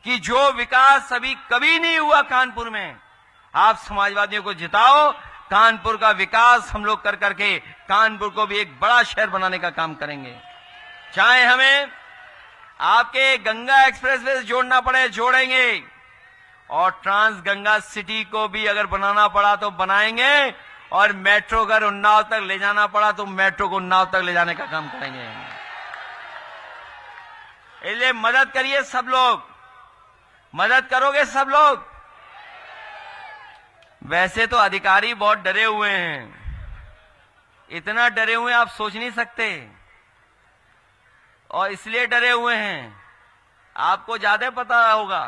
कि जो विकास अभी कभी नहीं हुआ कानपुर में, आप समाजवादियों को जिताओ, कानपुर का विकास हम लोग कर करके कानपुर को भी एक बड़ा शहर बनाने का काम करेंगे। चाहे हमें आपके गंगा एक्सप्रेसवे जोड़ना पड़े जोड़ेंगे, और ट्रांस गंगा सिटी को भी अगर बनाना पड़ा तो बनाएंगे, और मेट्रो अगर उन्नाव तक ले जाना पड़ा तो मेट्रो को उन्नाव तक ले जाने का काम करेंगे। इसलिए मदद करिए सब लोग, मदद करोगे सब लोग। वैसे तो अधिकारी बहुत डरे हुए हैं, इतना डरे हुए आप सोच नहीं सकते, और इसलिए डरे हुए हैं, आपको ज्यादा पता होगा।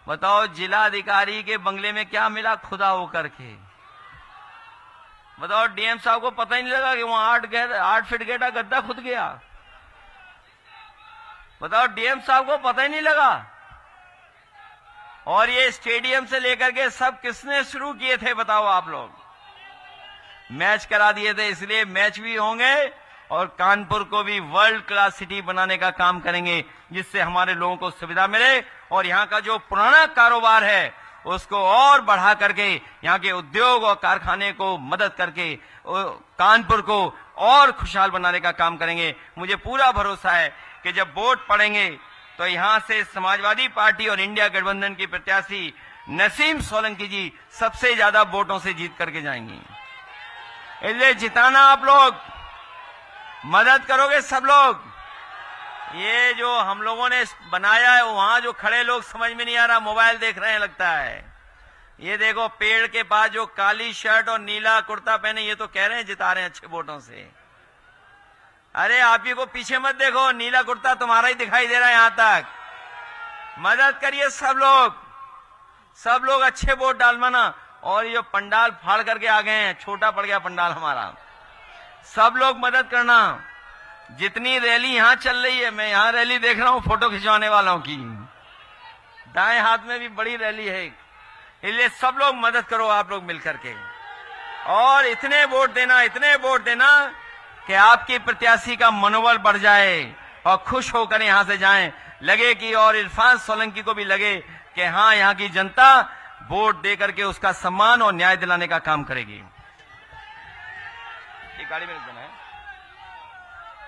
बताओ जिला अधिकारी के बंगले में क्या मिला खुदा होकर के? बताओ डीएम साहब को पता ही नहीं लगा कि वहां 8 फीट गहरा गड्ढा खुद गया। बताओ डीएम साहब को पता ही नहीं लगा। और ये स्टेडियम से लेकर के सब किसने शुरू किए थे बताओ आप लोग? मैच करा दिए थे, इसलिए मैच भी होंगे और कानपुर को भी वर्ल्ड क्लास सिटी बनाने का काम करेंगे, जिससे हमारे लोगों को सुविधा मिले और यहाँ का जो पुराना कारोबार है उसको और बढ़ा करके यहाँ के उद्योग और कारखाने को मदद करके कानपुर को और खुशहाल बनाने का काम करेंगे। मुझे पूरा भरोसा है कि जब वोट पड़ेंगे तो यहाँ से समाजवादी पार्टी और इंडिया गठबंधन की प्रत्याशी नसीम सोलंकी जी सबसे ज्यादा वोटों से जीत करके जाएंगी। इसलिए जिताना आप लोग, मदद करोगे सब लोग। ये जो हम लोगों ने बनाया है वहां जो खड़े लोग समझ में नहीं आ रहा, मोबाइल देख रहे हैं लगता है। ये देखो पेड़ के पास जो काली शर्ट और नीला कुर्ता पहने, ये तो कह रहे हैं जिता रहे हैं अच्छे वोटों से। अरे आप ही को पीछे मत देखो, नीला कुर्ता तुम्हारा ही दिखाई दे रहा है यहां तक। मदद करिए सब लोग अच्छे वोट डालवाना। और ये पंडाल फाड़ करके आ गए हैं, छोटा पड़ गया पंडाल हमारा। सब लोग मदद करना। जितनी रैली यहां चल रही है, मैं यहां रैली देख रहा हूं फोटो खिंचवाने वालों की, दाएं हाथ में भी बड़ी रैली है। इसलिए सब लोग मदद करो आप लोग मिलकर के, और इतने वोट देना कि आपकी प्रत्याशी का मनोबल बढ़ जाए और खुश होकर यहां से जाएं। लगे कि और इरफान सोलंकी को भी लगे कि हाँ यहां की जनता वोट देकर के उसका सम्मान और न्याय दिलाने का काम करेगी। ये गाड़ी में रख देना है।